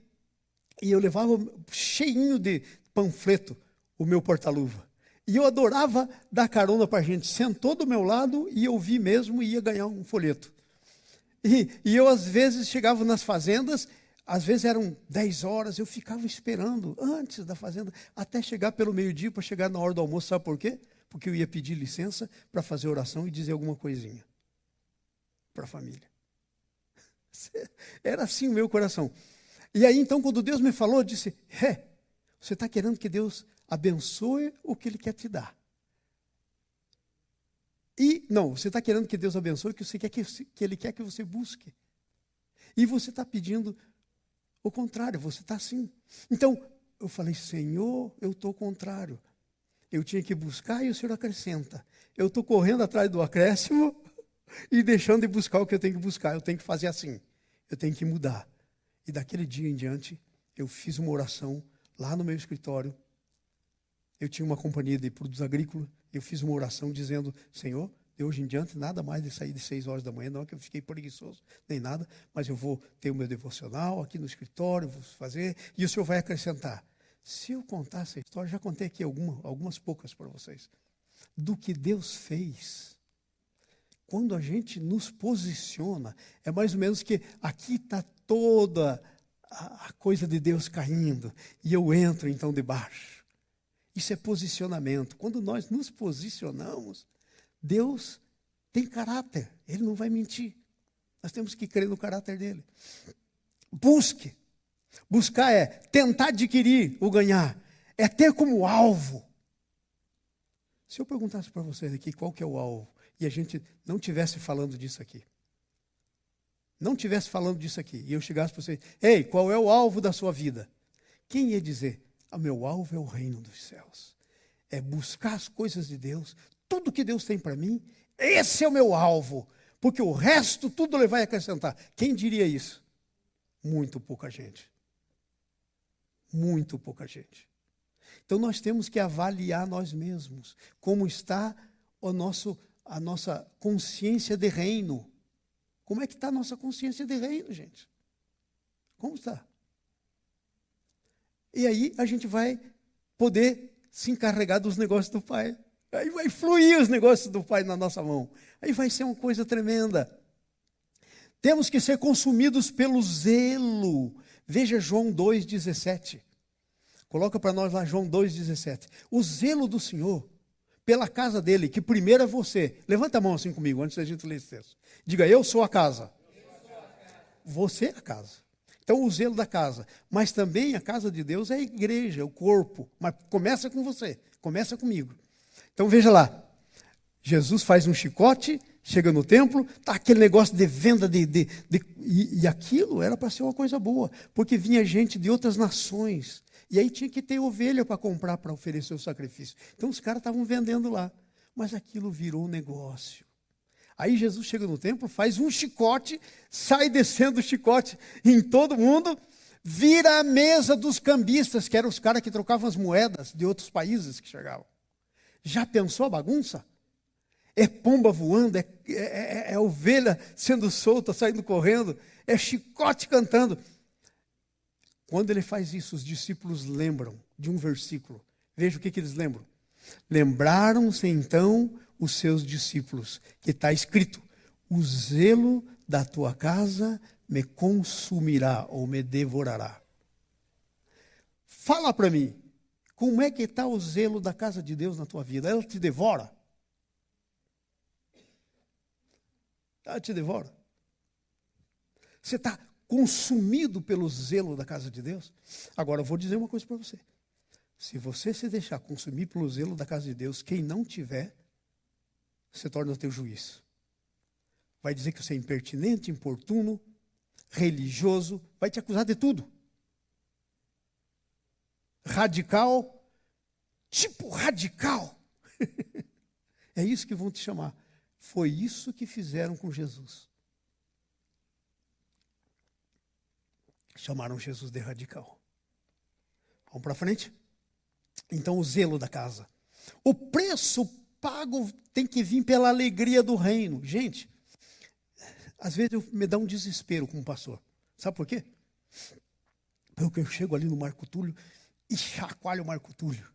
e eu levava cheinho de panfleto o meu porta-luva. E eu adorava dar carona para a gente. Sentou do meu lado e eu vi mesmo e ia ganhar um folheto. E eu, às vezes, chegava nas fazendas, às vezes eram 10 horas, eu ficava esperando antes da fazenda, até chegar pelo meio-dia, para chegar na hora do almoço. Sabe por quê? Porque eu ia pedir licença para fazer oração e dizer alguma coisinha para a família. Era assim o meu coração. E aí, então, quando Deus me falou, eu disse, você está querendo que Deus abençoe o que Ele quer te dar. Você está querendo que Deus abençoe o que você quer que Ele quer que você busque. E você está pedindo o contrário, você está assim. Então, eu falei, Senhor, eu estou contrário. Eu tinha que buscar e o Senhor acrescenta. Eu estou correndo atrás do acréscimo e deixando de buscar o que eu tenho que buscar. Eu tenho que fazer assim. Eu tenho que mudar. E daquele dia em diante, eu fiz uma oração lá no meu escritório. Eu tinha uma companhia de produtos agrícolas. Eu fiz uma oração dizendo: Senhor, de hoje em diante, nada mais de sair de 6 horas da manhã. Não é que eu fiquei preguiçoso, nem nada. Mas eu vou ter o meu devocional aqui no escritório, vou fazer. E o Senhor vai acrescentar. Se eu contar essa história, já contei aqui algumas poucas para vocês. Do que Deus fez. Quando a gente nos posiciona, é mais ou menos que aqui está toda a coisa de Deus caindo, e eu entro então debaixo. Isso é posicionamento. Quando nós nos posicionamos, Deus tem caráter, Ele não vai mentir. Nós temos que crer no caráter dele. Busque. Buscar é tentar adquirir ou ganhar, é ter como alvo. Se eu perguntasse para vocês aqui qual que é o alvo, e a gente não estivesse falando disso aqui, e eu chegasse para vocês: ei, qual é o alvo da sua vida? Quem ia dizer: o meu alvo é o reino dos céus, é buscar as coisas de Deus, tudo que Deus tem para mim, esse é o meu alvo, porque o resto tudo Ele vai acrescentar. Quem diria isso? Muito pouca gente. Muito pouca gente. Então nós temos que avaliar nós mesmos, como está a nossa consciência de reino. Como é que está a nossa consciência de reino, gente? Como está? E aí a gente vai poder se encarregar dos negócios do Pai. Aí vai fluir os negócios do Pai na nossa mão. Aí vai ser uma coisa tremenda. Temos que ser consumidos pelo zelo. Veja João 2,17. Coloca para nós lá João 2,17. O zelo do Senhor pela casa dele, que primeiro é você. Levanta a mão assim comigo, antes da gente ler esse texto. Diga: eu sou a casa. Você é a casa. Então o zelo da casa. Mas também a casa de Deus é a igreja, o corpo. Mas começa com você, começa comigo. Então veja lá. Jesus faz um chicote, chega no templo, tá aquele negócio de venda e aquilo era para ser uma coisa boa, porque vinha gente de outras nações. E aí tinha que ter ovelha para comprar, para oferecer o sacrifício. Então os caras estavam vendendo lá. Mas aquilo virou um negócio. Aí Jesus chega no templo, faz um chicote, sai descendo o chicote em todo mundo, vira a mesa dos cambistas, que eram os caras que trocavam as moedas de outros países que chegavam. Já pensou a bagunça? É pomba voando, é ovelha sendo solta, saindo correndo, é chicote cantando. Quando ele faz isso, os discípulos lembram de um versículo. Veja o que eles lembram. Lembraram-se então os seus discípulos, que está escrito: o zelo da tua casa me consumirá ou me devorará. Fala para mim, como é que está o zelo da casa de Deus na tua vida? Ela te devora? Ela te devora? Você está consumido pelo zelo da casa de Deus? Agora, eu vou dizer uma coisa para você. Se você se deixar consumir pelo zelo da casa de Deus, quem não tiver, você torna o teu juiz. Vai dizer que você é impertinente, importuno, religioso, vai te acusar de tudo. Radical, tipo radical. É isso que vão te chamar. Foi isso que fizeram com Jesus. Chamaram Jesus de radical. Vamos para frente? Então, o zelo da casa. O preço pago tem que vir pela alegria do reino. Gente, às vezes me dá um desespero como pastor. Sabe por quê? Porque eu chego ali no Marco Túlio e chacoalho o Marco Túlio.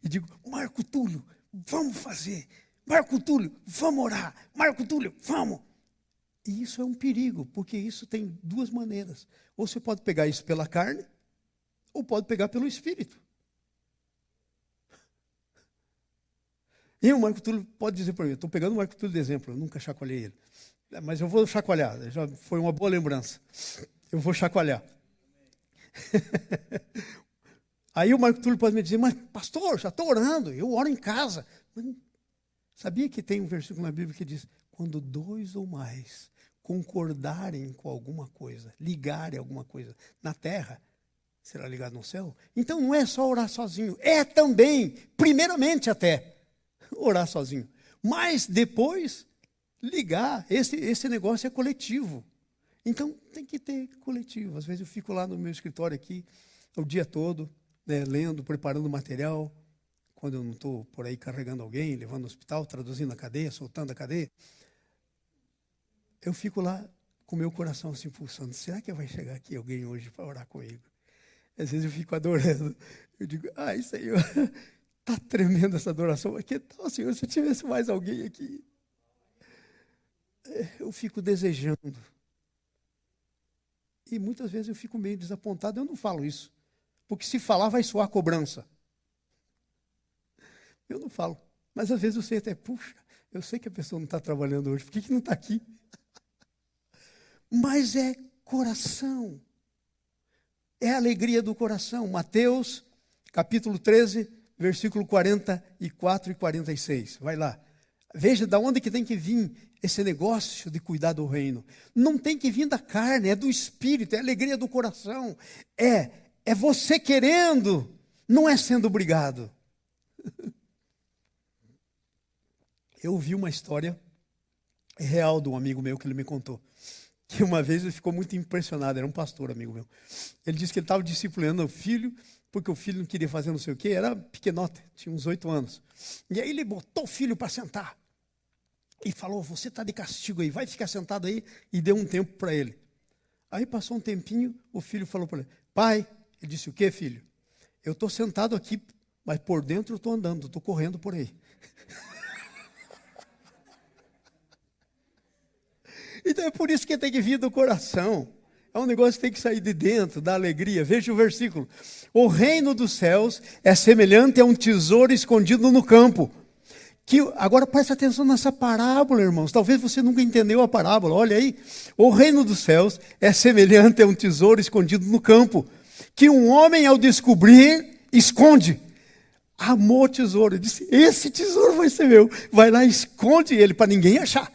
E digo: Marco Túlio, vamos fazer. Marco Túlio, vamos orar. Marco Túlio, vamos. E isso é um perigo, porque isso tem duas maneiras. Ou você pode pegar isso pela carne, ou pode pegar pelo Espírito. E o Marco Túlio pode dizer para mim: estou pegando o Marco Túlio de exemplo, eu nunca chacoalhei ele. Mas eu vou chacoalhar, já foi uma boa lembrança. Eu vou chacoalhar. Aí o Marco Túlio pode me dizer: mas pastor, já estou orando, eu oro em casa. Mas, sabia que tem um versículo na Bíblia que diz: quando 2 ou mais concordarem com alguma coisa, ligarem alguma coisa na terra, será ligado no céu? Então não é só orar sozinho, é também, primeiramente até, orar sozinho. Mas depois, ligar. Esse negócio é coletivo. Então, tem que ter coletivo. Às vezes eu fico lá no meu escritório aqui, o dia todo, né, lendo, preparando material, quando eu não estou por aí carregando alguém, levando no hospital, traduzindo a cadeia, soltando a cadeia. Eu fico lá com o meu coração assim pulsando. Será que vai chegar aqui alguém hoje para orar comigo? Às vezes eu fico adorando. Eu digo, ai, Senhor, está tremenda essa adoração. Que tal, Senhor, se tivesse mais alguém aqui? Eu fico desejando. E muitas vezes eu fico meio desapontado. Eu não falo isso. Porque se falar vai soar cobrança. Eu não falo. Mas às vezes eu sei até, puxa, eu sei que a pessoa não está trabalhando hoje. Por que não está aqui? Mas é coração. É a alegria do coração. Mateus, capítulo 13, versículo 44 e 46. Vai lá. Veja de onde que tem que vir esse negócio de cuidar do reino. Não tem que vir da carne, é do espírito, é a alegria do coração. É você querendo, não é sendo obrigado. Eu ouvi uma história real de um amigo meu que ele me contou. Que uma vez ele ficou muito impressionado, era um pastor, amigo meu. Ele disse que ele estava disciplinando o filho, porque o filho não queria fazer não sei o quê, era pequenote, tinha uns 8 anos. E aí ele botou o filho para sentar. E falou, você está de castigo aí, vai ficar sentado aí, e deu um tempo para ele. Aí passou um tempinho, o filho falou para ele, pai, ele disse, o quê, filho? Eu estou sentado aqui, mas por dentro eu estou andando, estou correndo por aí. Então é por isso que tem que vir do coração. É um negócio que tem que sair de dentro, da alegria. Veja o versículo. O reino dos céus é semelhante a um tesouro escondido no campo. Agora preste atenção nessa parábola, irmãos. Talvez você nunca entendeu a parábola. Olha aí. O reino dos céus é semelhante a um tesouro escondido no campo, que um homem, ao descobrir, esconde. Amou o tesouro. Ele disse, esse tesouro vai ser meu. Vai lá e esconde ele para ninguém achar.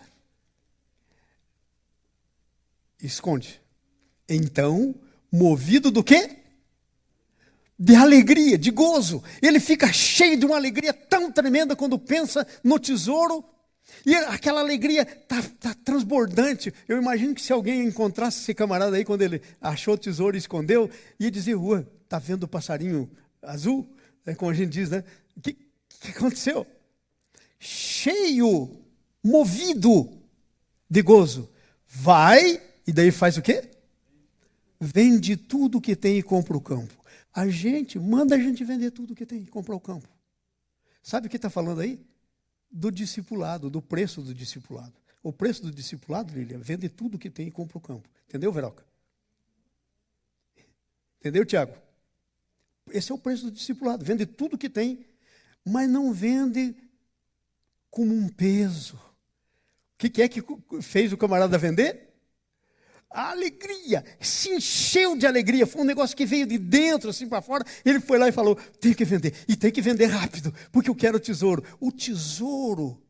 Esconde. Então, movido do quê? De alegria, de gozo. Ele fica cheio de uma alegria tão tremenda quando pensa no tesouro. E aquela alegria está transbordante. Eu imagino que se alguém encontrasse esse camarada aí, quando ele achou o tesouro e escondeu, ia dizer, está vendo o passarinho azul? É como a gente diz, né? O que aconteceu? Cheio, movido de gozo. Vai, e daí faz o quê? Vende tudo que tem e compra o campo. Manda a gente vender tudo que tem e comprar o campo. Sabe o que está falando aí? Do discipulado, do preço do discipulado. O preço do discipulado, Lilian, vende tudo que tem e compra o campo. Entendeu, Veroca? Entendeu, Tiago? Esse é o preço do discipulado. Vende tudo que tem, mas não vende como um peso. O que é que fez o camarada vender? A alegria, se encheu de alegria, foi um negócio que veio de dentro, assim para fora. Ele foi lá e falou, tem que vender, e tem que vender rápido, porque eu quero o tesouro. O tesouro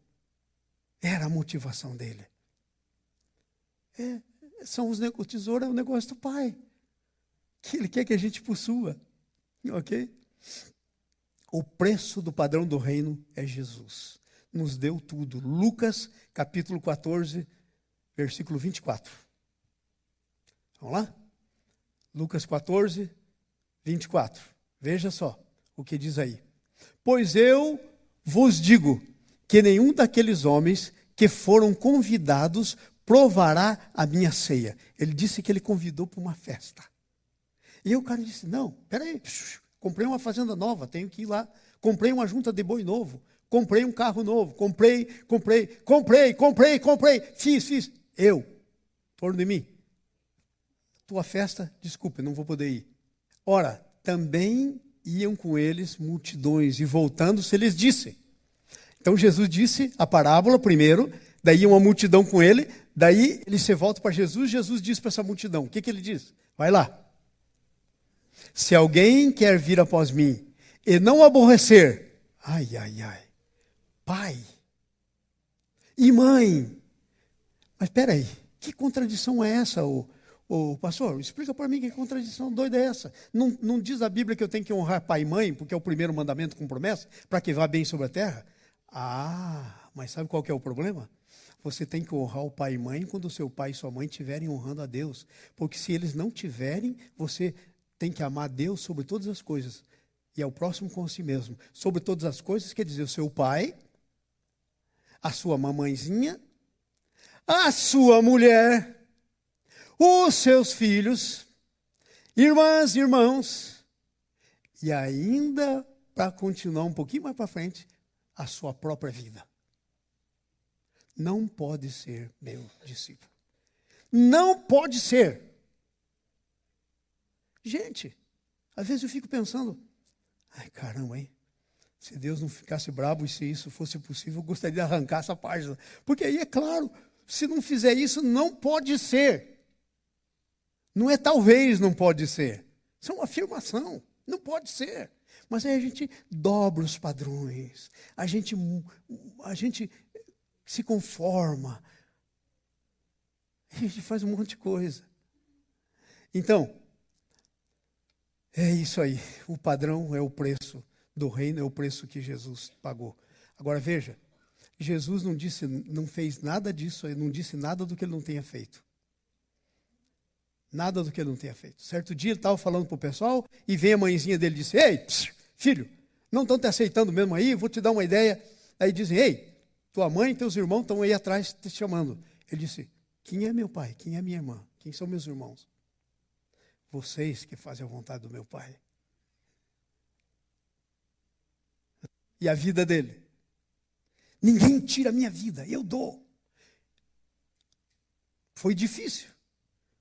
era a motivação dele. O tesouro é o negócio do Pai, que Ele quer que a gente possua, ok? O preço do padrão do reino é Jesus, nos deu tudo. Lucas, capítulo 14, versículo 24. Vamos lá? Lucas 14, 24. Veja só o que diz aí. Pois eu vos digo que nenhum daqueles homens que foram convidados provará a minha ceia. Ele disse que ele convidou para uma festa. E aí o cara disse, não, peraí, comprei uma fazenda nova, tenho que ir lá. Comprei uma junta de boi novo. Comprei um carro novo. Comprei. Fiz. Eu, em torno de mim. Tua festa, desculpe, não vou poder ir. Ora, também iam com eles multidões, e voltando-se, eles disse. Então Jesus disse a parábola primeiro, daí uma multidão com ele, daí ele se volta para Jesus, Jesus diz para essa multidão, o que ele diz? Vai lá. Se alguém quer vir após mim e não aborrecer, pai e mãe. Mas espera aí, que contradição é essa, pastor, explica para mim que contradição doida é essa. Não diz a Bíblia que eu tenho que honrar pai e mãe, porque é o primeiro mandamento com promessa, para que vá bem sobre a terra? Mas sabe qual que é o problema? Você tem que honrar o pai e mãe quando o seu pai e sua mãe estiverem honrando a Deus. Porque se eles não tiverem, você tem que amar Deus sobre todas as coisas. E ao próximo com si mesmo. Sobre todas as coisas quer dizer o seu pai, a sua mamãezinha, a sua mulher, os seus filhos, irmãs e irmãos, e ainda, para continuar um pouquinho mais para frente, a sua própria vida. Não pode ser meu discípulo. Não pode ser. Gente, às vezes eu fico pensando, ai caramba, hein? Se Deus não ficasse bravo e se isso fosse possível, eu gostaria de arrancar essa página. Porque aí é claro, se não fizer isso, não pode ser. Não é talvez não pode ser. Isso é uma afirmação. Não pode ser. Mas aí a gente dobra os padrões. A gente se conforma. A gente faz um monte de coisa. Então, é isso aí. O padrão é o preço do reino, é o preço que Jesus pagou. Agora veja, Jesus não fez nada disso, não disse nada do que ele não tenha feito. Nada do que ele não tenha feito. Certo dia ele estava falando para o pessoal e vem a mãezinha dele e disse, ei, filho, não estão te aceitando mesmo aí? Vou te dar uma ideia. Aí dizem, ei, tua mãe e teus irmãos estão aí atrás te chamando. Ele disse, quem é meu pai? Quem é minha irmã? Quem são meus irmãos? Vocês que fazem a vontade do meu pai. E a vida dele? Ninguém tira a minha vida, eu dou. Foi difícil.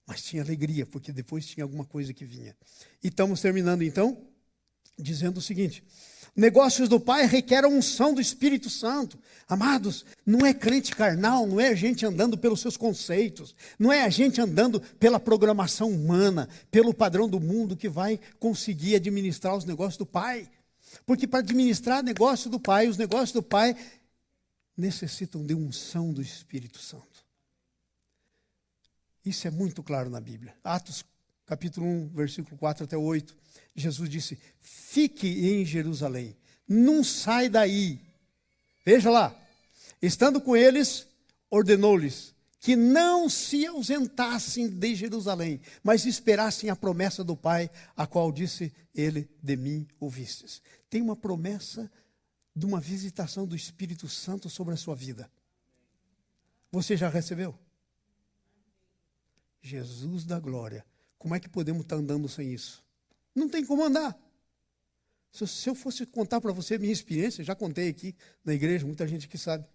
Mas tinha alegria, porque depois tinha alguma coisa que vinha. E estamos terminando então, dizendo o seguinte, negócios do Pai requer a unção do Espírito Santo. Amados, não é crente carnal, não é a gente andando pelos seus conceitos, não é a gente andando pela programação humana, pelo padrão do mundo que vai conseguir administrar os negócios do Pai. Porque para administrar negócio do Pai, os negócios do Pai necessitam de unção do Espírito Santo. Isso é muito claro na Bíblia. Atos, capítulo 1, versículo 4 até 8. Jesus disse, fique em Jerusalém, não sai daí. Veja lá, estando com eles, ordenou-lhes que não se ausentassem de Jerusalém, mas esperassem a promessa do Pai, a qual disse ele, de mim ouvistes. Tem uma promessa de uma visitação do Espírito Santo sobre a sua vida. Você já recebeu? Jesus da glória. Como é que podemos estar andando sem isso? Não tem como andar. Se eu fosse contar para você a minha experiência, já contei aqui na igreja, muita gente aqui sabe.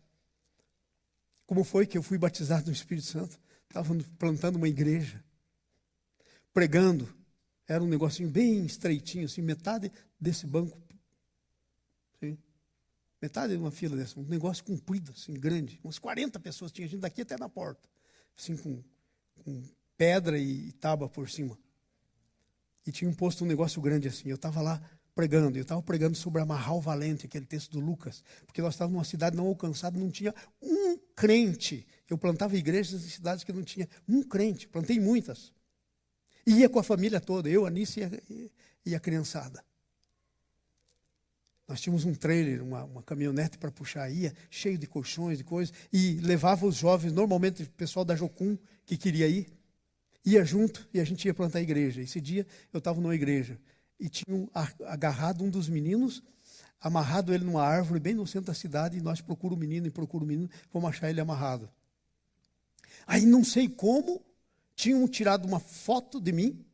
Como foi que eu fui batizado no Espírito Santo? Estava plantando uma igreja, pregando. Era um negocinho bem estreitinho, assim, metade desse banco. Sim, metade de uma fila dessa, um negócio comprido, assim, grande. Umas 40 pessoas, tinha gente daqui até na porta. Assim, com pedra e tábua por cima. E tinha posto um negócio grande assim. Eu estava lá pregando. Eu estava pregando sobre amarrar o valente, aquele texto do Lucas. Porque nós estávamos numa cidade não alcançada, não tinha um crente. Eu plantava igrejas em cidades que não tinha um crente. Plantei muitas. E ia com a família toda. Eu, a Anice e a criançada. Nós tínhamos um trailer, uma caminhonete para puxar, ia cheio de colchões, de coisas, e levava os jovens, normalmente o pessoal da Jocum, que queria ir, ia junto e a gente ia plantar a igreja. Esse dia eu estava numa igreja e tinham agarrado um dos meninos, amarrado ele numa árvore bem no centro da cidade, e nós procuramos o menino, fomos achar ele amarrado. Aí não sei como, tinham tirado uma foto de mim,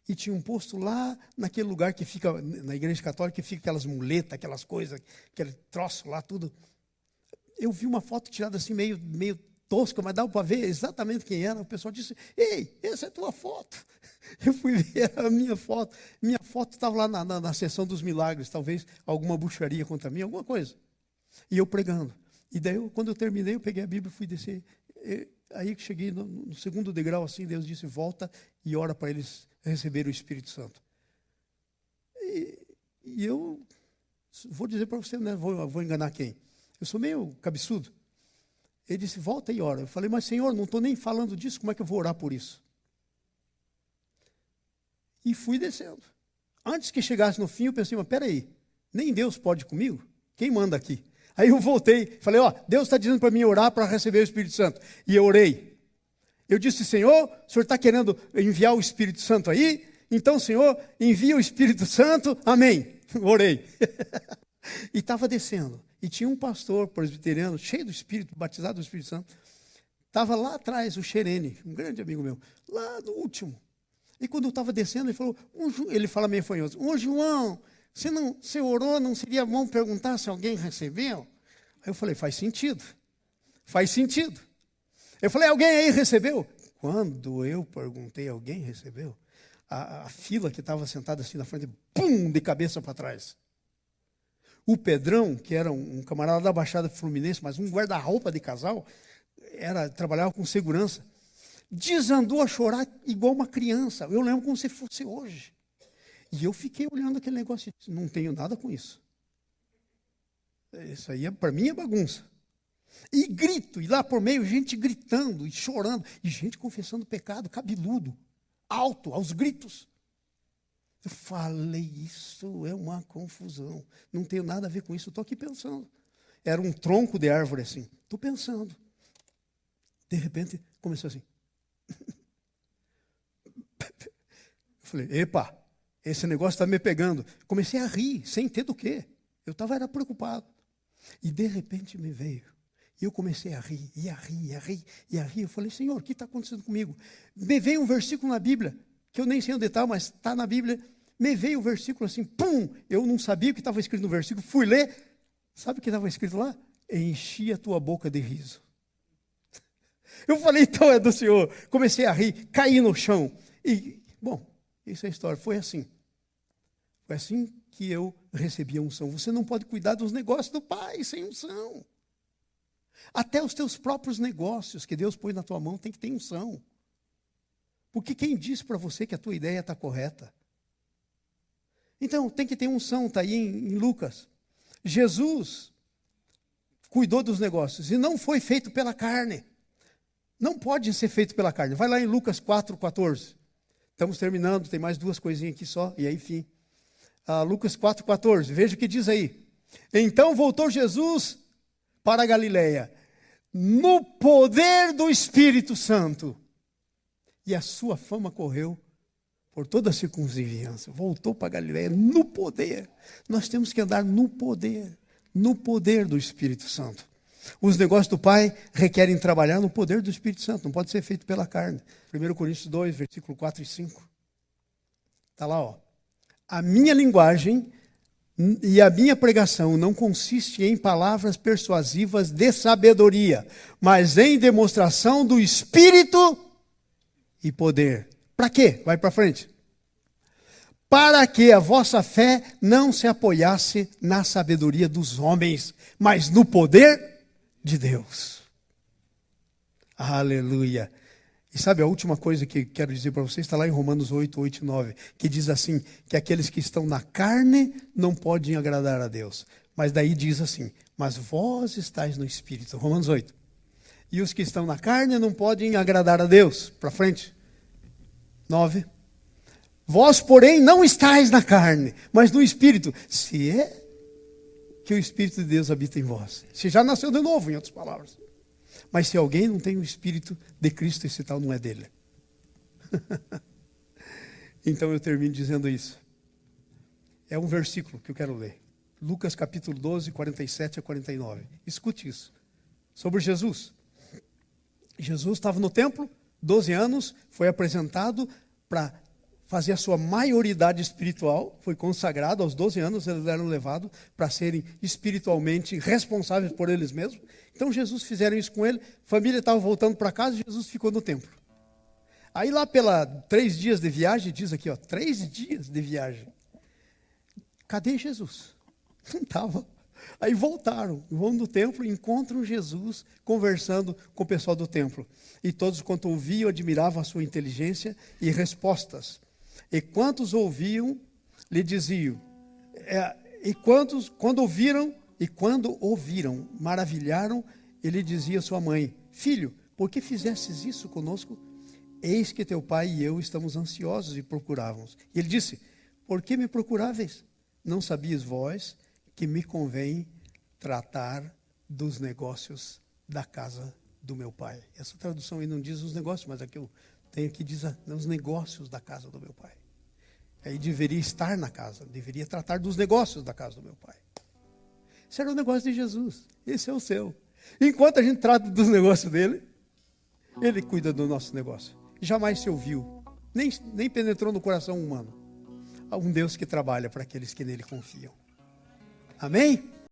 e tinha um posto lá naquele lugar que fica, na igreja católica, que fica aquelas muletas, aquelas coisas, aquele troço lá, tudo. Eu vi uma foto tirada assim, meio tosca, mas dava para ver exatamente quem era. O pessoal disse, ei, essa é a tua foto. Eu fui ver a minha foto. Minha foto estava lá na sessão dos milagres, talvez alguma bruxaria contra mim, alguma coisa. E eu pregando. E daí, quando eu terminei, eu peguei a Bíblia e fui descer. Aí que cheguei no segundo degrau, assim, Deus disse, volta e ora para eles receber o Espírito Santo. E eu vou dizer para você, né, vou enganar quem? Eu sou meio cabeçudo. Ele disse, volta e ora. Eu falei, mas Senhor, não estou nem falando disso, como é que eu vou orar por isso? E fui descendo. Antes que chegasse no fim, eu pensei, mas peraí, nem Deus pode comigo? Quem manda aqui? Aí eu voltei, falei, Deus está dizendo para mim orar para receber o Espírito Santo. E eu orei. Eu disse, Senhor, o Senhor está querendo enviar o Espírito Santo aí? Então, Senhor, envia o Espírito Santo. Amém. Orei. E estava descendo. E tinha um pastor presbiteriano, cheio do Espírito, batizado do Espírito Santo. Estava lá atrás, o Xerene, um grande amigo meu, lá no último. E quando eu estava descendo, ele falou, ele fala meio fanhoso, João, você orou, não seria bom perguntar se alguém recebeu? Aí eu falei, faz sentido. Eu falei, alguém aí recebeu? Quando eu perguntei, alguém recebeu? A fila que estava sentada assim na frente, pum, de cabeça para trás. O Pedrão, que era um camarada da Baixada Fluminense, mas um guarda-roupa de casal, trabalhava com segurança, desandou a chorar igual uma criança. Eu lembro como se fosse hoje. E eu fiquei olhando aquele negócio e disse, não tenho nada com isso. Isso aí, para mim, é bagunça. E grito, e lá por meio, gente gritando e chorando, e gente confessando pecado, cabeludo, alto, aos gritos. Eu falei, isso é uma confusão. Não tenho nada a ver com isso, estou aqui pensando. Era um tronco de árvore assim. Estou pensando. De repente, começou assim. Eu falei, epa, esse negócio está me pegando. Comecei a rir, sem ter do quê. Eu era preocupado. E de repente me veio. E eu comecei a rir, e a rir. Eu falei, Senhor, o que está acontecendo comigo? Me veio um versículo na Bíblia, que eu nem sei onde está, mas está na Bíblia. Me veio o versículo assim, pum! Eu não sabia o que estava escrito no versículo. Fui ler. Sabe o que estava escrito lá? Enchi a tua boca de riso. Eu falei, então é do Senhor. Comecei a rir, caí no chão. E, bom, isso é a história. Foi assim. Foi assim que eu recebi a unção. Você não pode cuidar dos negócios do Pai sem unção. Até os teus próprios negócios que Deus põe na tua mão tem que ter unção. Porque quem disse para você que a tua ideia está correta? Então, tem que ter unção, está aí em Lucas. Jesus cuidou dos negócios e não foi feito pela carne. Não pode ser feito pela carne. Vai lá em Lucas 4:14. Estamos terminando, tem mais duas coisinhas aqui só, e aí, enfim. Lucas 4:14, veja o que diz aí. Então voltou Jesus para a Galileia, no poder do Espírito Santo. E a sua fama correu por toda a circunvizinhança. Voltou para a Galileia no poder. Nós temos que andar no poder do Espírito Santo. Os negócios do Pai requerem trabalhar no poder do Espírito Santo, não pode ser feito pela carne. 1 Coríntios 2, versículo 4 e 5. Está lá, A minha linguagem e a minha pregação não consiste em palavras persuasivas de sabedoria, mas em demonstração do Espírito e poder. Para quê? Vai para frente. Para que a vossa fé não se apoiasse na sabedoria dos homens, mas no poder de Deus. Aleluia. E sabe a última coisa que quero dizer para vocês, está lá em Romanos 8, 8 e 9, que diz assim, que aqueles que estão na carne não podem agradar a Deus. Mas daí diz assim, mas vós estáis no Espírito. Romanos 8. E os que estão na carne não podem agradar a Deus. Para frente. 9. Vós, porém, não estáis na carne, mas no Espírito. Se é que o Espírito de Deus habita em vós. Você já nasceu de novo, em outras palavras. Mas se alguém não tem o Espírito de Cristo, esse tal não é dele. Então eu termino dizendo isso. É um versículo que eu quero ler. Lucas capítulo 12, 47 a 49. Escute isso. Sobre Jesus. Jesus estava no templo, 12 anos, foi apresentado para fazer a sua maioridade espiritual, foi consagrado aos 12 anos, eles eram levados para serem espiritualmente responsáveis por eles mesmos. Então Jesus fizeram isso com ele, a família estava voltando para casa e Jesus ficou no templo. Aí lá pela 3 dias de viagem, diz aqui, 3 dias de viagem. Cadê Jesus? Não estava. Aí voltaram, vão no templo, encontram Jesus conversando com o pessoal do templo. E todos quanto ouviam, admiravam a sua inteligência e respostas. E quantos ouviam, lhe diziam, quando ouviram, maravilharam, ele dizia à sua mãe, filho, por que fizestes isso conosco? Eis que teu pai e eu estamos ansiosos e procurávamos. E ele disse, por que me procuráveis? Não sabias vós que me convém tratar dos negócios da casa do meu pai. Essa tradução aí não diz os negócios, mas aqui eu tenho que dizer os negócios da casa do meu pai. Aí deveria estar na casa, deveria tratar dos negócios da casa do meu pai. Esse era o negócio de Jesus, esse é o seu. Enquanto a gente trata dos negócios dele, ele cuida do nosso negócio. Jamais se ouviu, nem penetrou no coração humano, um Deus que trabalha para aqueles que nele confiam. Amém?